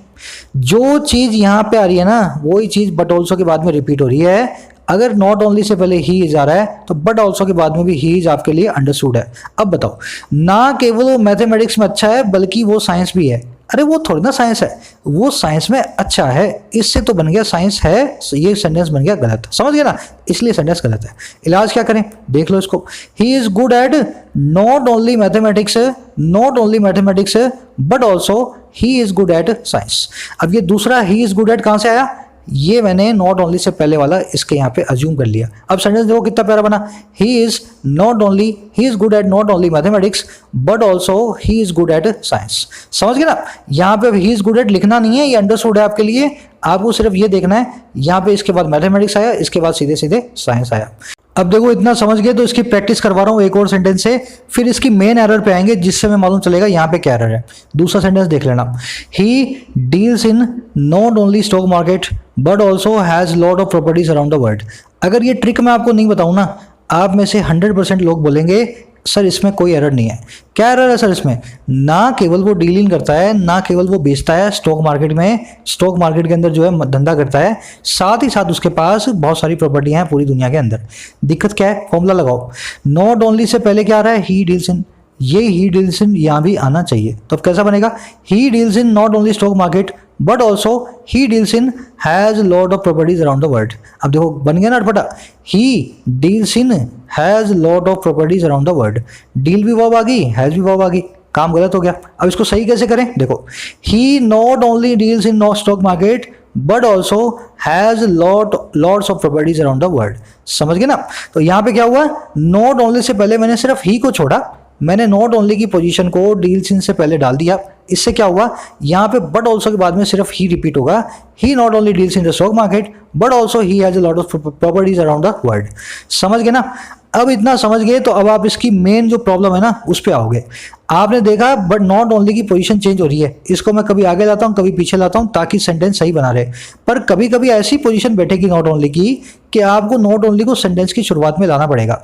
जो चीज यहां पे आ रही है ना वही चीज बट ऑल्सो के बाद में रिपीट हो रही है। अगर नॉट ओनली से पहले ही इज आ रहा है तो बट ऑल्सो के बाद में भी ही इज आपके लिए अंडरस्टूड है। अब बताओ, ना केवल वो मैथमेटिक्स में अच्छा है बल्कि वो साइंस भी है। अरे वो थोड़ी ना साइंस है, वो साइंस में अच्छा है, इससे तो बन गया साइंस है, ये सेंटेंस बन गया गलत। समझ गया ना? इसलिए सेंटेंस गलत है। इलाज क्या करें देख लो इसको। He is good at not only mathematics, not only mathematics but also he is good at science. अब ये दूसरा ही इज गुड एट कहां से आया? ये मैंने नॉट ओनली से पहले वाला इसके यहाँ पे अज्यूम कर लिया। अब सेंटेंस देखो कितना प्यारा बना। He is not only, he is good at not only mathematics but also he is good at science. समझ गए ना? यहाँ पे ही इज गुड एट लिखना नहीं है, ये अंडरस्टूड है आपके लिए। आपको सिर्फ ये देखना है, यहाँ पे इसके बाद मैथमेटिक्स आया, इसके बाद सीधे सीधे साइंस आया। अब देखो इतना समझ गए तो इसकी प्रैक्टिस करवा रहा हूँ एक और सेंटेंस से, फिर इसकी मेन एरर पे आएंगे जिससे हमें मालूम चलेगा यहाँ पे क्या एरर है। दूसरा सेंटेंस देख लेना। ही deals in not only stock market but also has lot of properties around the world. अगर ये ट्रिक मैं आपको नहीं बताऊँ ना, आप में से 100% लोग बोलेंगे सर इसमें कोई एरर नहीं है। क्या एरर है सर इसमें? ना केवल वो डीलिंग करता है, ना केवल वो बेचता है स्टॉक मार्केट में, स्टॉक मार्केट के अंदर जो है धंधा करता है, साथ ही साथ उसके पास बहुत सारी प्रॉपर्टियां हैं पूरी दुनिया के अंदर। दिक्कत क्या है? फॉर्मूला लगाओ। नॉट ओनली से पहले क्या आ रहा है? ही डील्स इन। ये ही डील्स इन यहाँ भी आना चाहिए। तो अब कैसा बनेगा? He deals in not only stock market but also he deals in has lot of properties around the world. अब देखो बन गया ना अटपटा। He deals in has lot of properties around the world. Deal भी वर्ब आ गई, has भी वर्ब आ गई। काम गलत हो गया। अब इसको सही कैसे करें, देखो, he not only deals in no stock market but also has lots of properties around the world. समझ गए ना। तो यहाँ पे क्या हुआ, नॉट ओनली से पहले मैंने सिर्फ ही को छोड़ा, मैंने नॉट ओनली की पोजीशन को डील्स इन से पहले डाल दिया। इससे क्या हुआ, यहाँ पे बट ऑल्सो के बाद में सिर्फ ही रिपीट होगा। He not only deals in the stock market but also he has a lot of properties around the world. समझ गए ना। अब इतना समझ गए तो अब आप इसकी मेन जो प्रॉब्लम है ना उस पे आओगे। आपने देखा बट नॉट ओनली की पोजीशन चेंज हो रही है, इसको मैं कभी आगे लाता हूँ कभी पीछे लाता हूँ ताकि सेंटेंस सही बना रहे। पर कभी कभी ऐसी पोजीशन बैठेगी नॉट ओनली की कि आपको नॉट ओनली को सेंटेंस की शुरुआत में लाना पड़ेगा,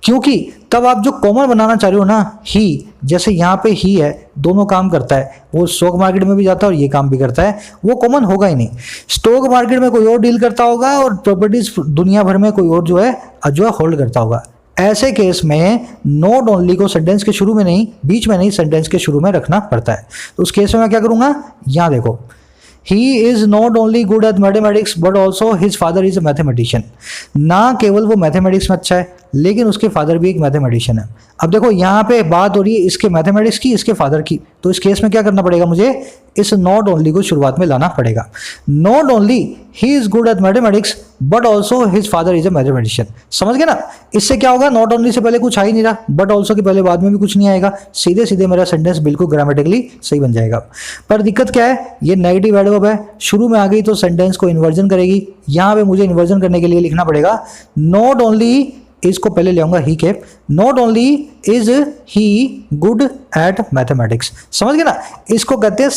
क्योंकि तब आप जो कॉमन बनाना चाह रहे हो ना, ही, जैसे यहाँ पे ही है, दोनों काम करता है, वो स्टॉक मार्केट में भी जाता है और ये काम भी करता है, वो कॉमन होगा ही नहीं। स्टॉक मार्केट में कोई और डील करता होगा और प्रॉपर्टीज दुनिया भर में कोई और जो है होल्ड करता होगा। ऐसे केस में नॉट ओनली को सेंटेंस के शुरू में नहीं, बीच में नहीं, सेंटेंस के शुरू में रखना पड़ता है। तो उस केस में मैं क्या करूंगा, यहाँ देखो, he is not only good at mathematics but also his father is a mathematician. ना केवल वो मैथमेटिक्स में अच्छा है लेकिन उसके फादर भी एक मैथमेटिशियन है। अब देखो यहाँ पे बात हो रही है इसके मैथमेटिक्स की, इसके फादर की, तो इस केस में क्या करना पड़ेगा, मुझे इस नॉट ओनली को शुरुआत में लाना पड़ेगा। Not only he is good at mathematics but also his father is a mathematician. समझ गए ना। इससे क्या होगा, नॉट ओनली से पहले कुछ आ ही नहीं रहा, बट ऑल्सो के पहले बाद में भी कुछ नहीं आएगा, सीधे सीधे मेरा सेंटेंस बिल्कुल ग्रामेटिकली सही बन जाएगा। पर दिक्कत क्या है, ये नेगेटिव एडवर्ब है, शुरू में आ गई तो सेंटेंस को इन्वर्जन करेगी। यहाँ पे मुझे इन्वर्जन करने के लिए लिखना पड़ेगा नॉट ओनली, इसको पहले ले आऊंगा ही के, not only is he good at mathematics. समझ गए ना। इसको कहते हैं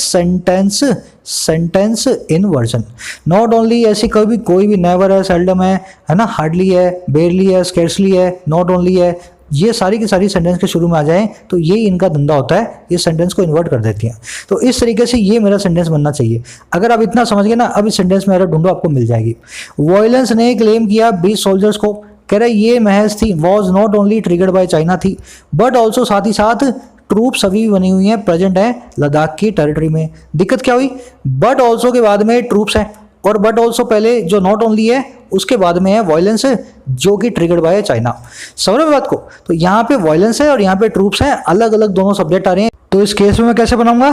सेंटेंस इनवर्जन। नॉट ओनली ऐसी कभी कोई भी नेवर है, सेल्डम है ना, हार्डली है, बेयरली है, स्कैर्सली है, नॉट ओनली है, ये सारी की सारी सेंटेंस के शुरू में आ जाएं तो ये इनका धंधा होता है, ये सेंटेंस को इन्वर्ट कर देती हैं। तो इस तरीके से ये मेरा सेंटेंस बनना चाहिए। अगर आप इतना समझ गए ना, अब इस सेंटेंस में एरर ढूंढो, आपको मिल जाएगी। वॉयलेंस ने क्लेम किया 20 सोल्जर्स को, कह रहा है ये महज थी, was not only triggered by China थी बट ऑल्सो साथ ही साथ ट्रूप्स अभी भी बनी हुई हैं, प्रेजेंट है लद्दाख की टेरिटरी में। दिक्कत क्या हुई, बट ऑल्सो के बाद में ट्रूप्स है और बट ऑल्सो पहले जो नॉट ओनली है उसके बाद में है वॉयलेंस जो कि ट्रिगर्ड बाय चाइना। समझ रहे बात को। तो यहाँ पे वॉयलेंस है और यहाँ पे ट्रूप्स हैं, अलग अलग दोनों सब्जेक्ट आ रहे हैं। तो इस केस में मैं कैसे बनाऊंगा,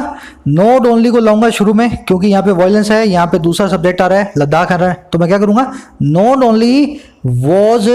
नॉट ओनली को लाऊंगा शुरू में क्योंकि यहाँ पे वॉयलेंस है, यहाँ पे दूसरा सब्जेक्ट आ रहा है, लद्दाख आ रहा है। तो मैं क्या करूंगा, not only was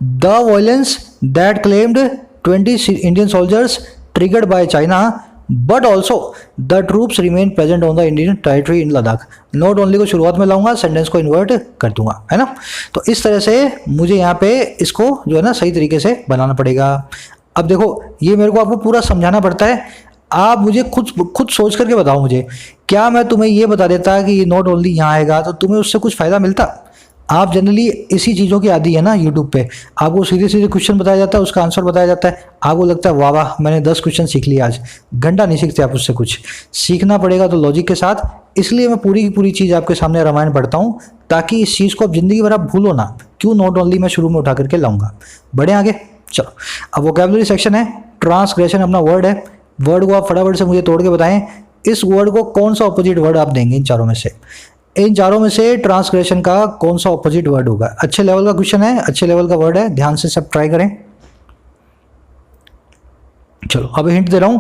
the violence that claimed 20 Indian soldiers triggered by China but also the troops remain present on the Indian territory in Ladakh. Not only को शुरुआत में लाऊंगा, सेंटेंस को इन्वर्ट कर दूंगा, है ना। तो इस तरह से मुझे यहाँ पे इसको जो है ना सही तरीके से बनाना पड़ेगा। अब देखो ये मेरे को आपको पूरा समझाना पड़ता है, आप मुझे खुद सोच करके बताओ मुझे, क्या मैं तुम्हें ये बता देता कि ये नॉट ओनली यहाँ आएगा तो तुम्हें उससे कुछ फ़ायदा मिलता। आप जनरली इसी चीज़ों की आदी है ना, यूट्यूब पे आपको सीधे सीधे क्वेश्चन बताया जाता है, उसका आंसर बताया जाता है, आपको लगता है वाह वाह मैंने 10 क्वेश्चन सीख लिए आज। घंटा नहीं सीखते आप उससे, कुछ सीखना पड़ेगा तो लॉजिक के साथ। इसलिए मैं पूरी की पूरी चीज़ आपके सामने रामायण पढ़ता हूँ ताकि इस चीज़ को आप जिंदगी भर आप भूलो ना, क्यों नॉट ओनली मैं शुरू में उठा करके लाऊंगा। बढ़े आगे, चलो। अब वोकैबुलरी सेक्शन है, ट्रांसग्रेशन अपना वर्ड है, वर्ड को आप फटाफट से मुझे तोड़ के बताएं, इस वर्ड को कौन सा ऑपोजिट वर्ड आप देंगे इन चारों में से। इन चारों में से ट्रांसग्रेशन का कौन सा ऑपोजिट वर्ड होगा। अच्छे लेवल का क्वेश्चन है, अच्छे लेवल का वर्ड है, ध्यान से सब ट्राई करें। चलो अब हिंट दे रहा हूं,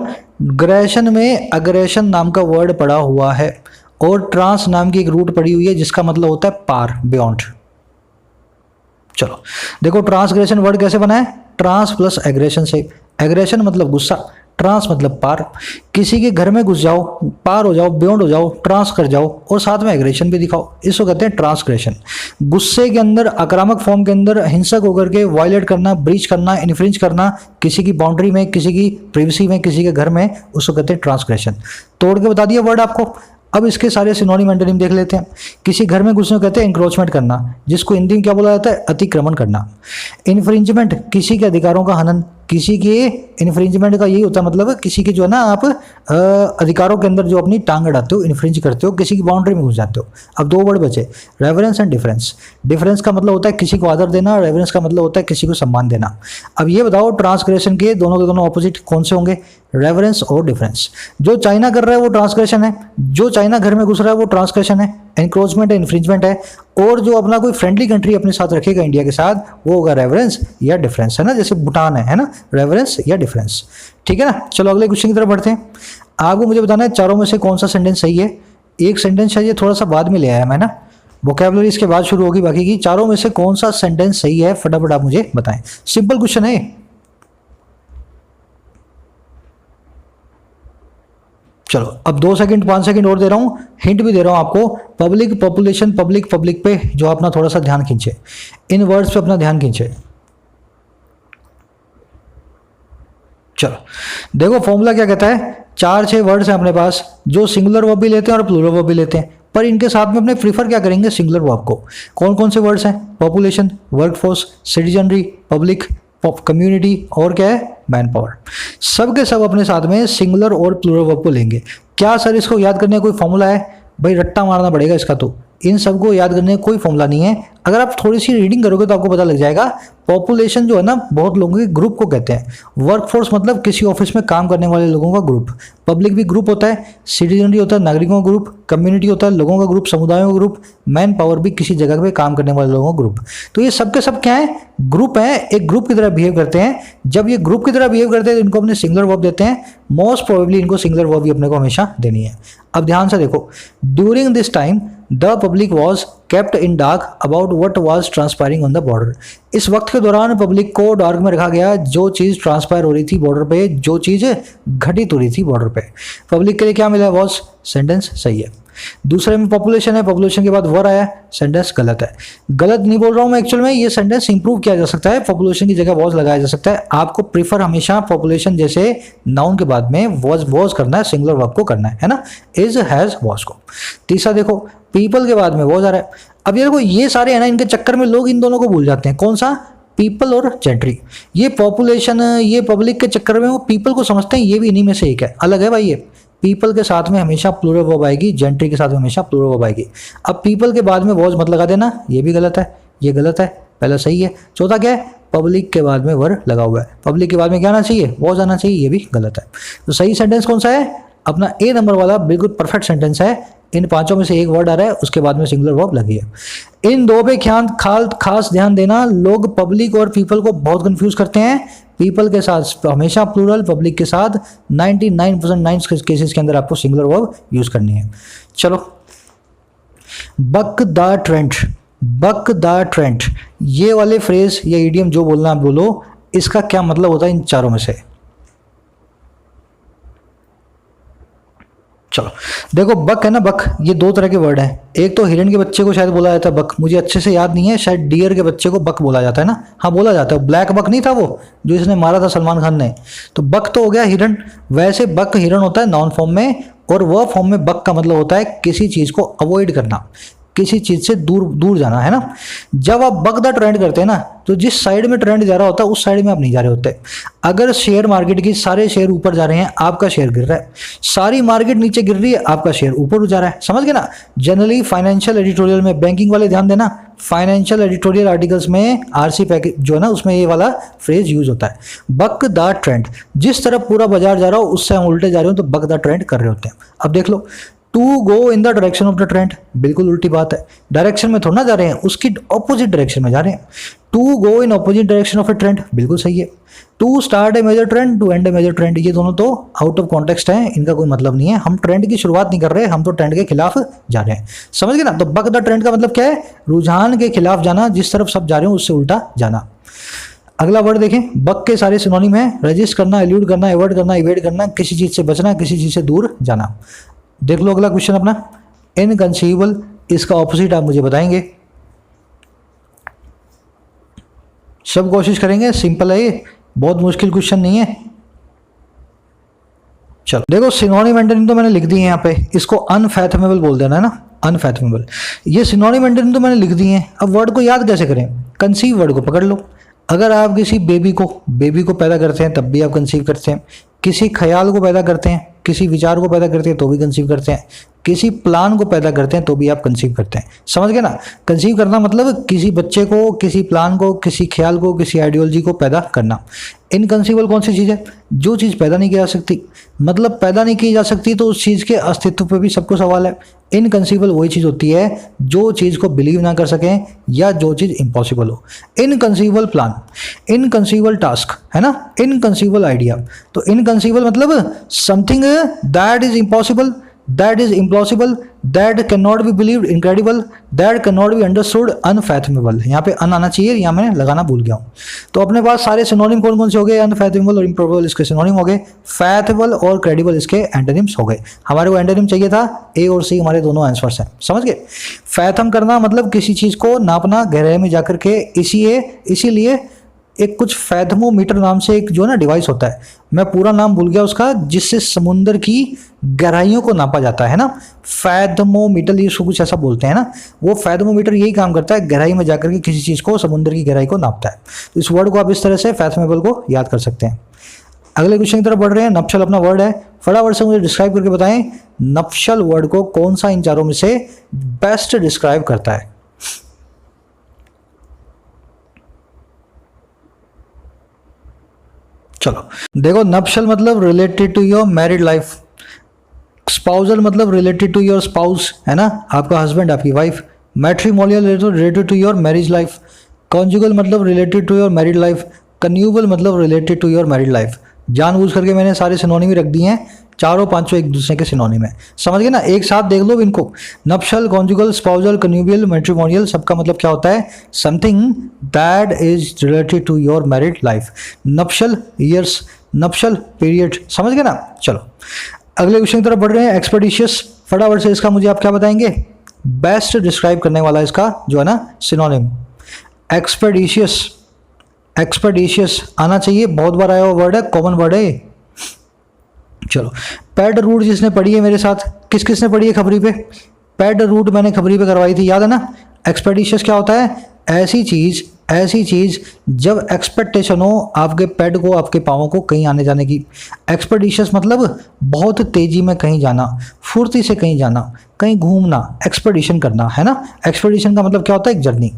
ग्रेशन में अग्रेशन नाम का वर्ड पड़ा हुआ है और ट्रांस नाम की एक रूट पड़ी हुई है जिसका मतलब होता है पार, बियॉन्ड। चलो देखो ट्रांसग्रेशन वर्ड कैसे बना है, ट्रांस प्लस एग्रेशन से। एग्रेशन मतलब गुस्सा, ट्रांस मतलब पार। किसी के घर में घुस जाओ, पार हो जाओ, बियॉन्ड हो जाओ, ट्रांस कर जाओ और साथ में एग्रेशन भी दिखाओ, इसको कहते हैं ट्रांसग्रेशन। गुस्से के अंदर, आक्रामक फॉर्म के अंदर हिंसक होकर के वायलेट करना, ब्रीच करना, इन्फ्रिंज करना किसी की बाउंड्री में, किसी की प्रिवेसी में, किसी के घर में, उसको कहते हैं ट्रांसग्रेशन। तोड़ के बता दिया वर्ड आपको। अब इसके सारे सिनोनिम एंटोनिम देख लेते हैं। किसी घर में घुसने को कहते हैं इंक्रोचमेंट करना, जिसको हिंदी में क्या बोला जाता है, अतिक्रमण करना। इन्फ्रिंजमेंट किसी के अधिकारों का हनन, किसी के इन्फ्रिंजमेंट का यही होता है मतलब किसी के जो है ना आप अधिकारों के अंदर जो अपनी टांग अड़ाते हो, इन्फ्रिंज करते हो, किसी की बाउंड्री में घुस जाते हो। अब दो वर्ड बचे, रेवरेंस एंड डिफरेंस। डिफरेंस का मतलब होता है किसी को आदर देना, रेवरेंस का मतलब होता है किसी को सम्मान देना। अब ये बताओ ट्रांसग्रेशन के दोनों ऑपोजिट कौन से होंगे, रेवरेंस और डिफरेंस। जो चाइना कर रहा है वो ट्रांसग्रेशन है, जो चाइना घर में घुस रहा है वो ट्रांसग्रेशन है। एनक्रोचमेंट है, इन्फ्रिंजमेंट है, और जो अपना कोई फ्रेंडली कंट्री अपने साथ रखेगा इंडिया के साथ वो होगा रेफरेंस या डिफरेंस, है ना, जैसे भूटान है ना, रेफरेंस या डिफरेंस। ठीक है ना। चलो अगले क्वेश्चन की तरफ बढ़ते हैं। आपको मुझे बताना है चारों में से कौन सा सेंटेंस सही है। एक सेंटेंस शायद ये थोड़ा सा बाद में ले आया मैं ना, वोकैबुलरी इसके बाद शुरू होगी बाकी की। चारों में से कौन सा सेंटेंस सही है फटाफट आप मुझे बताएं। सिंपल क्वेश्चन है। चलो अब 2 सेकंड 5 सेकंड और दे रहा हूं, हिंट भी दे रहा हूं आपको। पब्लिक, पॉपुलेशन, पब्लिक, पब्लिक पे जो अपना थोड़ा सा ध्यान खींचे, इन वर्ड्स पे अपना ध्यान खींचे। चलो देखो फॉर्मूला क्या कहता है, 4-6 वर्ड्स हैं अपने पास जो सिंगुलर वर्ब भी लेते हैं और प्लूरल वर्ब भी लेते हैं, पर इनके साथ में अपने प्रीफर क्या करेंगे, सिंगुलर वर्ब को। कौन कौन से वर्ड्स हैं, population, workforce, citizenry, public, community और क्या है, मैन पावर। सब के सब अपने साथ में सिंगुलर और प्लूरल वर्ब को लेंगे। क्या सर इसको याद करने का कोई फॉर्मूला है, भाई रट्टा मारना पड़ेगा इसका, तो इन सबको याद करने का कोई फॉर्मूला नहीं है। अगर आप थोड़ी सी रीडिंग करोगे तो आपको पता लग जाएगा। पॉपुलेशन जो है ना बहुत लोगों के ग्रुप को कहते हैं, वर्कफोर्स मतलब किसी ऑफिस में काम करने वाले लोगों का ग्रुप, पब्लिक भी ग्रुप होता है, सिटीजनरी होता है नागरिकों का ग्रुप, कम्युनिटी होता है लोगों का ग्रुप, समुदायों का ग्रुप, मैन पावर भी किसी जगह पे काम करने वाले लोगों का ग्रुप। तो ये सब के सब क्या है, ग्रुप है, एक ग्रुप की तरह बिहेव करते हैं। जब ये ग्रुप की तरह बिहेव करते हैं तो इनको अपने सिंगुलर वर्ब देते हैं। मोस्ट प्रोबेबली इनको सिंगुलर वर्ब भी अपने को हमेशा देनी है। अब ध्यान से देखो, during this time the public was kept in dark about what was transpiring on the border. इस वक्त के दौरान पब्लिक को डार्क में रखा गया जो चीज़ ट्रांसपायर हो रही थी बॉर्डर पे, जो चीज़ घटित हो रही थी बॉर्डर पे। पब्लिक के लिए क्या मिला, वॉज, सेंटेंस सही है। दूसरे में पॉपुलेशन है, पॉपुलेशन के बाद वर आया, सेंटेंस गलत है। गलत नहीं बोल रहा हूं मैं, एक्चुअल में ये सेंटेंस इंप्रूव किया जा सकता है, पॉपुलेशन की जगह वॉज लगाया जा सकता है। आपको प्रीफर हमेशा पॉपुलेशन जैसे नाउन के बाद में वॉज करना है, सिंगुलर वर्ब को करना है ना, इज, हैज, वॉज को। तीसरा देखो, पीपल के बाद में वॉज आ रहा है। अब ये देखो ये सारे है ना, इनके चक्कर में लोग इन दोनों को भूल जाते हैं। कौन सा, पीपल और जेंट्री। ये पॉपुलेशन, ये पब्लिक के चक्कर में वो पीपल को समझते हैं, ये भी इन्हीं में से एक है, अलग है भाई। ये पीपल के साथ में हमेशा प्लूरल वर्ब आएगी, जेंट्री के साथ में हमेशा प्लूरल वर्ब आएगी। अब पीपल के बाद में वॉज मत लगा देना, ये भी गलत है, ये गलत है, पहला सही है। चौथा क्या है, पब्लिक के बाद में वर लगा हुआ है, पब्लिक के बाद में क्या आना चाहिए, वॉज आना चाहिए, ये भी गलत है। तो सही सेंटेंस कौन सा है, अपना ए नंबर वाला बिल्कुल परफेक्ट सेंटेंस है। इन पांचों में से एक वर्ड आ रहा है, उसके बाद में सिंगुलर वर्ब लगी है। इन दो पे खास ध्यान देना, लोग पब्लिक और पीपल को बहुत कंफ्यूज करते हैं। पीपल के साथ हमेशा प्लूरल, पब्लिक के साथ 99% केसेस के अंदर आपको सिंगुलर वर्ब यूज करनी है। चलो, buck the trend, buck the trend, ये वाले फ्रेज या इडियम जो बोलना आप बोलो, इसका क्या मतलब होता है इन चारों में से। चलो देखो, बक है ना, बक, ये दो तरह के वर्ड हैं। एक तो हिरन के बच्चे को शायद बोला जाता है बक, मुझे अच्छे से याद नहीं है, शायद डियर के बच्चे को बक बोला जाता है ना, हाँ बोला जाता है। ब्लैक बक नहीं था वो जो इसने मारा था सलमान खान ने, तो बक तो हो गया हिरन। वैसे बक हिरन होता है नाउन फॉर्म में, और वह फॉर्म में बक का मतलब होता है किसी चीज़ को अवॉइड करना, किसी चीज़ से दूर दूर जाना, है ना। जब आप बक द ट्रेंड करते हैं ना, तो जिस साइड में ट्रेंड जा रहा होता है उस साइड में आप नहीं जा रहे होते। अगर शेयर मार्केट की सारे शेयर ऊपर जा रहे हैं, आपका शेयर गिर रहा है, सारी मार्केट नीचे गिर रही है, आपका शेयर ऊपर जा रहा है, समझ गए ना। जनरली फाइनेंशियल एडिटोरियल में, बैंकिंग वाले ध्यान देना, फाइनेंशियल एडिटोरियल आर्टिकल्स में आरसी पैकेज जो है ना, उसमें ये वाला फ्रेज यूज होता है, बक द ट्रेंड। जिस तरफ पूरा बाजार जा रहा हो उससे हम उल्टे जा रहे हो तो बक द ट्रेंड कर रहे होते हैं। अब देख लो, to go in the direction of the trend, बिल्कुल उल्टी बात है, डायरेक्शन में थोड़ा ना जा रहे हैं, उसकी ऑपोजिट डायरेक्शन में जा रहे हैं। To go in opposite direction of a trend, बिल्कुल सही है। To start a major trend, to end a major trend, ये दोनों तो आउट ऑफ कॉन्टेक्स्ट हैं, इनका कोई मतलब नहीं है। हम ट्रेंड की शुरुआत नहीं कर रहे, हम तो ट्रेंड के खिलाफ जा रहे हैं, समझ गए ना। तो बक द ट्रेंड का मतलब क्या है, रुझान के खिलाफ जाना, जिस तरफ सब जा रहे हो उससे उल्टा जाना। अगला वर्ड देखें, बक के सारे सिनोनिम है, रजिस्ट करना, एल्यूड करना, एवॉइड करना, इवेड करना, किसी चीज से बचना, किसी चीज से दूर जाना। देख लो अगला क्वेश्चन अपना, इनकंसीवेबल, इसका ऑपोजिट आप मुझे बताएंगे। सब कोशिश करेंगे, सिंपल है ये, बहुत मुश्किल क्वेश्चन नहीं है। चलो देखो, सिनोनिम एंटोनिम तो मैंने लिख दिए हैं यहाँ पे, इसको अनफैथमेबल बोल देना है ना, अनफैथमेबल। ये सिनोनिम एंटोनिम तो मैंने लिख दिए हैं, अब वर्ड को याद कैसे करें, कंसीव वर्ड को पकड़ लो। अगर आप किसी बेबी को पैदा करते हैं तब भी आप कंसीव करते हैं, किसी ख्याल को पैदा करते हैं, किसी विचार को पैदा करते हैं तो भी कंसीव करते हैं, किसी प्लान को पैदा करते हैं तो भी आप कंसीव करते हैं। समझ गए ना? कंसीव करना मतलब किसी बच्चे को, किसी प्लान को, किसी ख्याल को, किसी आइडियोलॉजी को पैदा करना। इनकंसीबल कौन सी चीज़ है? जो चीज़ पैदा नहीं की जा सकती। मतलब पैदा नहीं की जा सकती तो उस चीज़ के अस्तित्व पे भी सबको सवाल है। इनकंसीबल वही चीज़ होती है जो चीज़ को बिलीव ना कर सकें या जो चीज़ इम्पॉसिबल हो। इनकंसीबल प्लान, इनकंसीबल टास्क, है ना, इनकंसीबल आइडिया। तो इनकंसीबल मतलब something that is impossible, that is implausible, that cannot be believed, incredible, that cannot be understood, unfathomable। यहाँ पे अन आना चाहिए, यहाँ मैंने लगाना भूल गया हूँ। तो अपने पास सारे सिनोनिम कौन कौन से हो गए? अनफैथमेबल और इम्प्रॉबेबल इसके सिनोनिम हो गए, फैथेबल और क्रेडिबल इसके एंटोनिम्स हो गए। हमारे को एंटोनिम चाहिए था, ए और सी हमारे दोनों आंसर्स हैं। समझ गए? फैथम करना मतलब किसी चीज़ को नापना गहराई में जाकर के, इसीलिए एक कुछ फैथमोमीटर नाम से एक जो है ना डिवाइस होता है, मैं पूरा नाम भूल गया उसका, जिससे समुद्र की गहराइयों को नापा जाता है ना, फैथमोमीटर, ये उसको कुछ ऐसा बोलते हैं ना। वो फैथमोमीटर यही काम करता है, गहराई में जाकर के किसी चीज़ को, समुद्र की गहराई को नापता है। तो इस वर्ड को आप इस तरह से फैथमेबल को याद कर सकते हैं। अगले क्वेश्चन की तरफ बढ़ रहे हैं। नप्शल अपना वर्ड है, फटाफट से मुझे डिस्क्राइब करके बताएं नप्शल वर्ड को कौन सा इन चारों में से बेस्ट डिस्क्राइब करता है। चलो देखो, नप्शल मतलब related to your married life, spousal मतलब रिलेटेड टू योर स्पाउस, है ना, आपका हस्बैंड, आपकी wife. Matrimonial related to your marriage life. Conjugal मतलब related to your married life. Connubial मतलब related to your married life. जानबूझ करके मैंने सारे सिनोनिम रख दिए हैं, चारों पांचों एक दूसरे के सिनोनिम है। समझ गए ना? एक साथ देख लो इनको, nuptial, conjugal, spousal, connubial, matrimonial, सबका मतलब क्या होता है? Something that is related to your married life. Nuptial years, nuptial period. समझ गए ना? चलो अगले क्वेश्चन की तरफ बढ़ रहे हैं। एक्सपेडिशियस, फटाफट से इसका मुझे आप क्या बताएंगे? बेस्ट डिस्क्राइब करने वाला इसका जो है ना सिनोनिम। एक्सपेडिशियस, एक्सपेडिशियस आना चाहिए, बहुत बार आया हुआ वर्ड है, कॉमन वर्ड है। चलो, पैड रूट जिसने पढ़ी है मेरे साथ, किस किसने पढ़ी है खबरी पे? पैड रूट मैंने खबरी पे करवाई थी, याद है ना? एक्सपेडिशियस क्या होता है? ऐसी चीज़ जब एक्सपेक्टेशन हो आपके पैड को, आपके पाँवों को कहीं आने जाने की। एक्सपेडिशियस मतलब बहुत तेज़ी में कहीं जाना, फुर्ती से कहीं जाना, कहीं घूमना, एक्सपेडिशन करना, है ना। एक्सपेडिशन का मतलब क्या होता है? एक जर्नी।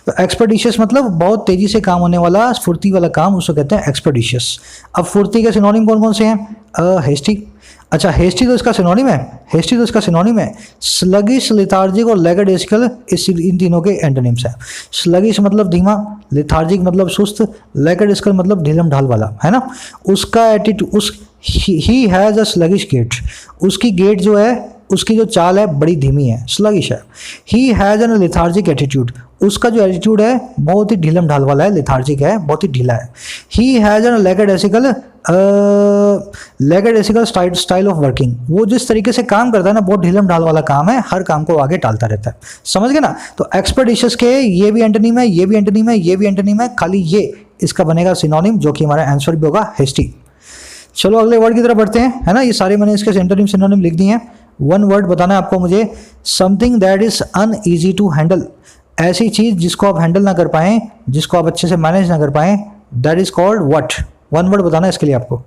तो एक्सपेडिशियस मतलब बहुत तेज़ी से काम होने वाला, फुर्ती वाला काम, उसको कहते हैं एक्सपेडिशियस। अब फुर्ती के सिनोनिम कौन कौन से हैं? हेस्टी। अच्छा, हेस्टी तो इसका सिनोनिम है, हेस्टी तो इसका सिनोनिम है। स्लगिश, लिथार्जिक और लेगडेसिकल इन तीनों के एंटोनिम्स है। स्लगिश मतलब धीमा, लिथार्जिक मतलब सुस्त, लेगडेसिकल मतलब ढीलम ढाल वाला, है ना। उसका attitude, he has a sluggish gait, उसकी गेट जो है, उसकी जो चाल है बड़ी धीमी है, स्लगिश है। He has N lethargic attitude, उसका जो एटीट्यूड है बहुत ही ढीलम ढाल वाला है, लिथार्जिक है, बहुत ही ढीला है। He has an lackadaisical style of working, वो जिस तरीके से काम करता है ना, बहुत ढीलम ढाल वाला काम है, हर काम को आगे टालता रहता है। समझ गए ना? तो एक्सपेडिशियस के ये भी एंटोनिम है, ये भी एंटोनिम है, ये भी एंटोनिम है, खाली ये इसका बनेगा सिनोनिम, जो कि हमारा आंसर भी होगा हेस्टी। चलो अगले वर्ड की तरफ बढ़ते हैं, है ना। ये सारे मैंने इसके एंटोनिम सिनोनिम लिख दिए हैं। वन वर्ड बताना है आपको मुझे, something that is uneasy to handle, ऐसी चीज जिसको आप हैंडल ना कर पाएं, जिसको आप अच्छे से मैनेज ना कर पाएं, that is called what. One word बताना है इसके लिए आपको।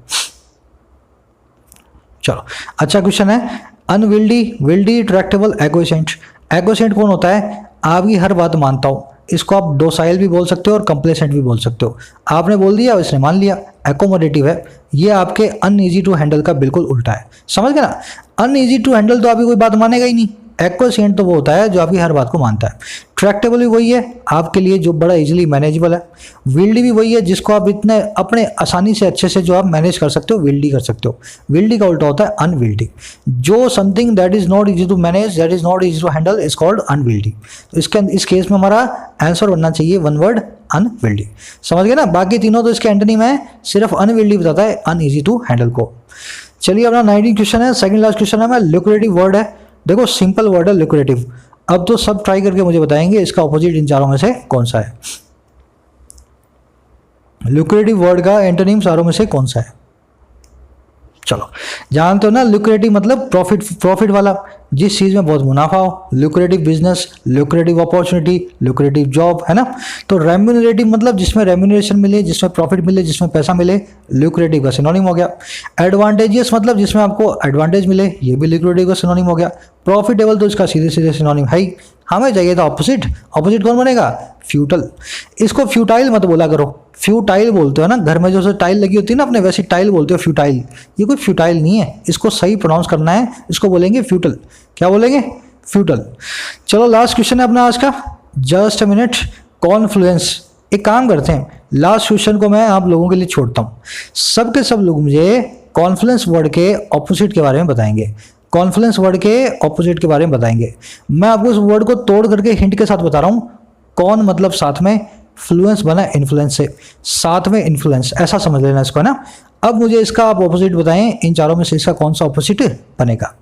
चलो अच्छा क्वेश्चन है, अनविल्डी, विल्डी, ट्रैक्टेबल, एगोसेंट। एगोसेंट कौन होता है? आपकी हर बात मानता हूं, इसको आप डोसाइल भी बोल सकते हो और कंप्लेसेंट भी बोल सकते हो। आपने बोल दिया, इसने मान लिया, एकोमोडेटिव है। ये आपके अनईजी टू हैंडल का बिल्कुल उल्टा है। समझ गए ना? अनईजी टू हैंडल तो आपकी कोई बात मानेगा ही नहीं। एक्वेसेंट तो वो होता है जो आपकी हर बात को मानता है। ट्रैक्टेबल भी वही है आपके लिए जो बड़ा इजीली मैनेजेबल है। विल्डी भी वही है जिसको आप इतने अपने आसानी से अच्छे से जो आप मैनेज कर सकते हो, विल्डी कर सकते हो। विल्डी का उल्टा होता है अनविल्डी। जो something that is not easy to manage, that is not easy to handle is called unwieldy. तो इस केस में हमारा आंसर बनना चाहिए वन वर्ड, अनविल्डी। समझ गए ना? बाकी तीनों तो इसके एंटोनिम है, सिर्फ अनविल्डी बताता है अनईजी टू हैंडल को। चलिए अपना 19 क्वेश्चन है, सेकंड लास्ट क्वेश्चन है, लुक्रेटिव वर्ड है। देखो सिंपल वर्ड है लुक्रेटिव। अब तो सब ट्राई करके मुझे बताएंगे इसका ऑपोजिट इन चारों में से कौन सा है। लुक्रेटिव वर्ड का एंटोनिम चारों में से कौन सा है? चलो जानते हो ना, लुक्रेटिव मतलब प्रॉफिट वाला। जिस चीज़ में बहुत मुनाफा हो, lucrative business, lucrative opportunity, lucrative job, है ना। तो रेम्यूनरेटिव मतलब जिसमें रेम्यूनरेशन मिले, जिसमें प्रॉफिट मिले, जिसमें पैसा मिले, लुक्रेटिव का सिनोनिम हो गया। एडवांटेजियस मतलब जिसमें आपको एडवांटेज मिले, ये भी लुक्रेटिव का सिनोनिम हो गया। प्रॉफिटेबल तो इसका सीधे सीधे सिनोनिम है ही। हमें चाहिए था ऑपोजिट, ऑपोजिट कौन बनेगा? फ्यूटल। इसको फ्यूटाइल मत बोला करो, फ्यूटाइल बोलते हो ना, घर में जो टाइल लगी होती है ना अपने, वैसी टाइल बोलते हो फ्यूटाइल। ये कोई फ्यूटाइल नहीं है, इसको सही प्रोनाउंस करना है, इसको बोलेंगे फ्यूटल। क्या बोलेंगे? फ्यूटल। चलो लास्ट क्वेश्चन है अपना आज का, जस्ट अ मिनट। कॉन्फ्लुएंस। एक काम करते हैं, लास्ट क्वेश्चन को मैं आप लोगों के लिए छोड़ता हूँ। सब के सब लोग मुझे कॉन्फ्लुएंस वर्ड के ऑपोजिट के बारे में बताएंगे, कॉन्फ्लुएंस वर्ड के ऑपोजिट के बारे में बताएंगे। मैं आपको उस वर्ड को तोड़ करके हिंट के साथ बता रहा हूँ। कौन मतलब साथ में, फ्लुएंस बना इन्फ्लुएंस से, साथ में इन्फ्लुएंस, ऐसा समझ लेना इसको, है ना। अब मुझे इसका आप ऑपोजिट बताएं, इन चारों में से इसका कौन सा ऑपोजिट बनेगा।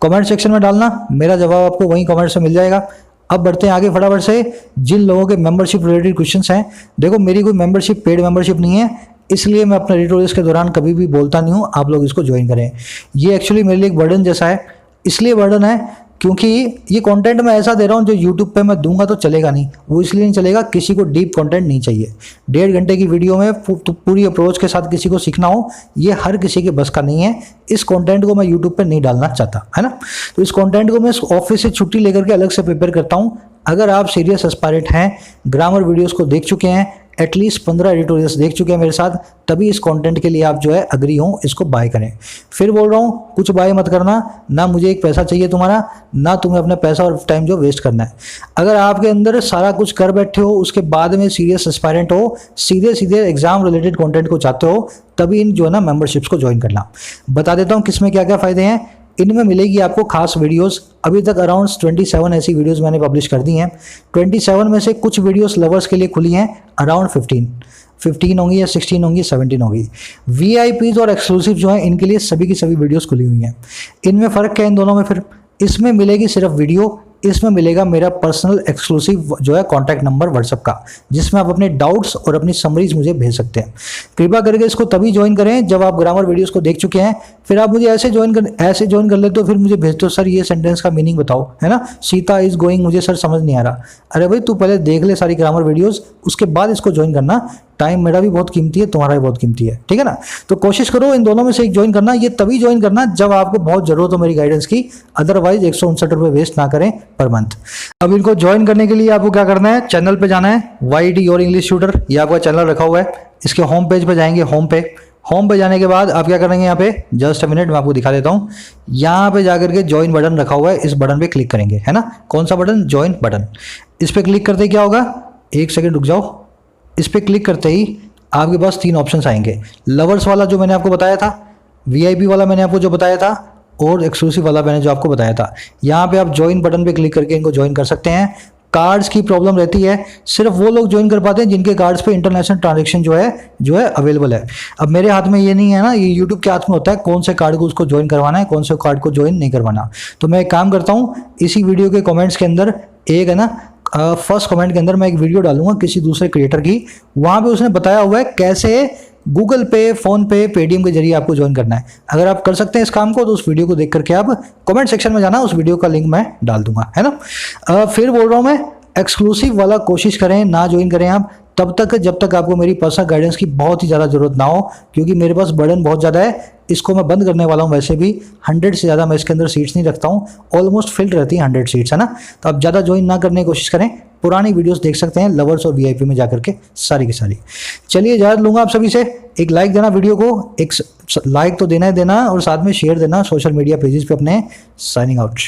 कमेंट सेक्शन में डालना, मेरा जवाब आपको वहीं कमेंट से मिल जाएगा। अब बढ़ते हैं आगे फटाफट से। जिन लोगों के मेंबरशिप रिलेटेड क्वेश्चंस हैं, देखो मेरी कोई मेंबरशिप, पेड मेंबरशिप नहीं है, इसलिए मैं अपने ट्यूटोरियल्स के दौरान कभी भी बोलता नहीं हूँ आप लोग इसको ज्वाइन करें। ये एक्चुअली मेरे लिए एक बर्डन जैसा है, इसलिए बर्डन है क्योंकि ये कंटेंट मैं ऐसा दे रहा हूँ जो यूट्यूब पे मैं दूंगा तो चलेगा नहीं। वो इसलिए नहीं चलेगा, किसी को डीप कंटेंट नहीं चाहिए। 1.5 घंटे की वीडियो में पूरी अप्रोच के साथ किसी को सीखना हो, ये हर किसी के बस का नहीं है। इस कंटेंट को मैं यूट्यूब पे नहीं डालना चाहता, है ना। तो इस कंटेंट को मैं ऑफिस से छुट्टी लेकर के अलग से प्रिपेयर करता हूँ। अगर आप सीरियस एस्पायरेंट हैं, ग्रामर वीडियोज़ को देख चुके हैं, एटलीस्ट 15 एडिटोरियल्स देख चुके हैं मेरे साथ, तभी इस कंटेंट के लिए आप जो है अग्री हों, इसको बाय करें। फिर बोल रहा हूँ, कुछ बाय मत करना, ना मुझे एक पैसा चाहिए तुम्हारा, ना तुम्हें अपना पैसा और टाइम जो वेस्ट करना है। अगर आपके अंदर सारा कुछ कर बैठे हो, उसके बाद में सीरियस एस्पायरेंट हो, सीधे सीधे एग्जाम रिलेटेड कंटेंट को चाहते हो, तभी इन जो है ना मेंबरशिप्स को ज्वाइन करना। बता देता हूँ किसमें क्या क्या फ़ायदे हैं। इनमें मिलेगी आपको खास वीडियोस। अभी तक अराउंड 27 ऐसी वीडियोस मैंने पब्लिश कर दी हैं। 27 में से कुछ वीडियोस लवर्स के लिए खुली हैं, अराउंड 15 होंगी या 16 होंगी, 17 होंगी। वीआईपीज और एक्सक्लूसिव जो है, इनके लिए सभी की सभी वीडियोस खुली हुई हैं। इनमें फ़र्क क्या है इन दोनों में? फिर इसमें मिलेगी सिर्फ वीडियो, इसमें मिलेगा मेरा पर्सनल एक्सक्लूसिव जो है कॉन्टैक्ट नंबर व्हाट्सएप का, जिसमें आप अपने डाउट्स और अपनी समरीज मुझे भेज सकते हैं। कृपया करके इसको तभी ज्वाइन करें जब आप ग्रामर वीडियोस को देख चुके हैं। फिर आप मुझे ऐसे ज्वाइन कर लेते हो, फिर मुझे भेजते हो सर ये सेंटेंस का मीनिंग बताओ, है ना। सीता इज गोइंग, मुझे सर समझ नहीं आ रहा। अरे भाई तू पहले देख ले सारी ग्रामर वीडियोस, उसके बाद इसको ज्वाइन करना। टाइम मेरा भी बहुत कीमती है, तुम्हारा भी बहुत कीमती है, ठीक है ना। तो कोशिश करो इन दोनों में से एक ज्वाइन करना। ये तभी ज्वाइन करना जब आपको बहुत जरूरत हो मेरी गाइडेंस की, अदरवाइज 159 रुपये वेस्ट ना करें पर मंथ। अब इनको ज्वाइन करने के लिए आपको क्या करना है, चैनल पे जाना है, YD योर इंग्लिश ट्यूटर, ये आपका चैनल रखा हुआ है। इसके होम पेज पे जाएंगे, होम पे जाने के बाद आप क्या करेंगे, यहाँ पे जस्ट अ मिनट मैं आपको दिखा देता हूँ। यहाँ पे जाकर के ज्वाइन बटन रखा हुआ है, इस बटन पे क्लिक करेंगे, है ना। कौन सा बटन? Join button. इस पे क्लिक करते ही क्या होगा, एक सेकंड रुक जाओ। इस पे क्लिक करते ही आपके पास 3 ऑप्शंस आएंगे। लवर्स वाला जो मैंने आपको बताया था, VIP वाला मैंने आपको जो बताया था, और एक्सक्लूसिव वाला मैंने जो आपको बताया था। यहाँ पे आप ज्वाइन बटन पे क्लिक करके इनको ज्वाइन कर सकते हैं। कार्ड्स की प्रॉब्लम रहती है, सिर्फ वो लोग ज्वाइन कर पाते हैं जिनके कार्ड्स पे इंटरनेशनल ट्रांजैक्शन जो है अवेलेबल है। अब मेरे हाथ में ये नहीं है ना, ये यूट्यूब के हाथ में होता है कौन से कार्ड को उसको ज्वाइन करवाना है, कौन से कार्ड को ज्वाइन नहीं करवाना। तो मैं एक काम करता हूँ, इसी वीडियो के कमेंट्स के अंदर एक है ना, फर्स्ट कमेंट के अंदर मैं एक वीडियो डालूंगा किसी दूसरे क्रिएटर की, वहाँ पे उसने बताया हुआ है कैसे गूगल पे, फोन पे, पेटीएम के जरिए आपको ज्वाइन करना है। अगर आप कर सकते हैं इस काम को तो उस वीडियो को देख करके आप कमेंट सेक्शन में जाना, उस वीडियो का लिंक मैं डाल दूंगा, है ना। फिर बोल रहा हूँ मैं, एक्सक्लूसिव वाला कोशिश करें ना ज्वाइन करें आप तब तक जब तक आपको मेरी पर्सनल गाइडेंस की बहुत ही ज़्यादा ज़रूरत ना हो, क्योंकि मेरे पास बर्डन बहुत ज़्यादा है। इसको मैं बंद करने वाला हूँ। वैसे भी 100 से ज़्यादा मैं इसके अंदर सीट्स नहीं रखता हूँ, ऑलमोस्ट फिल्ड रहती हैं 100 सीट्स, है ना। तो आप ज़्यादा ज्वाइन ना करने की कोशिश करें, पुरानी वीडियोस देख सकते हैं लवर्स और VIP में जाकर के सारी की सारी। चलिए इजाज़त लूँगा आप सभी से, एक लाइक देना वीडियो को, एक लाइक तो देना ही देना, और साथ में शेयर देना सोशल मीडिया पेजेस पे अपने। Signing out.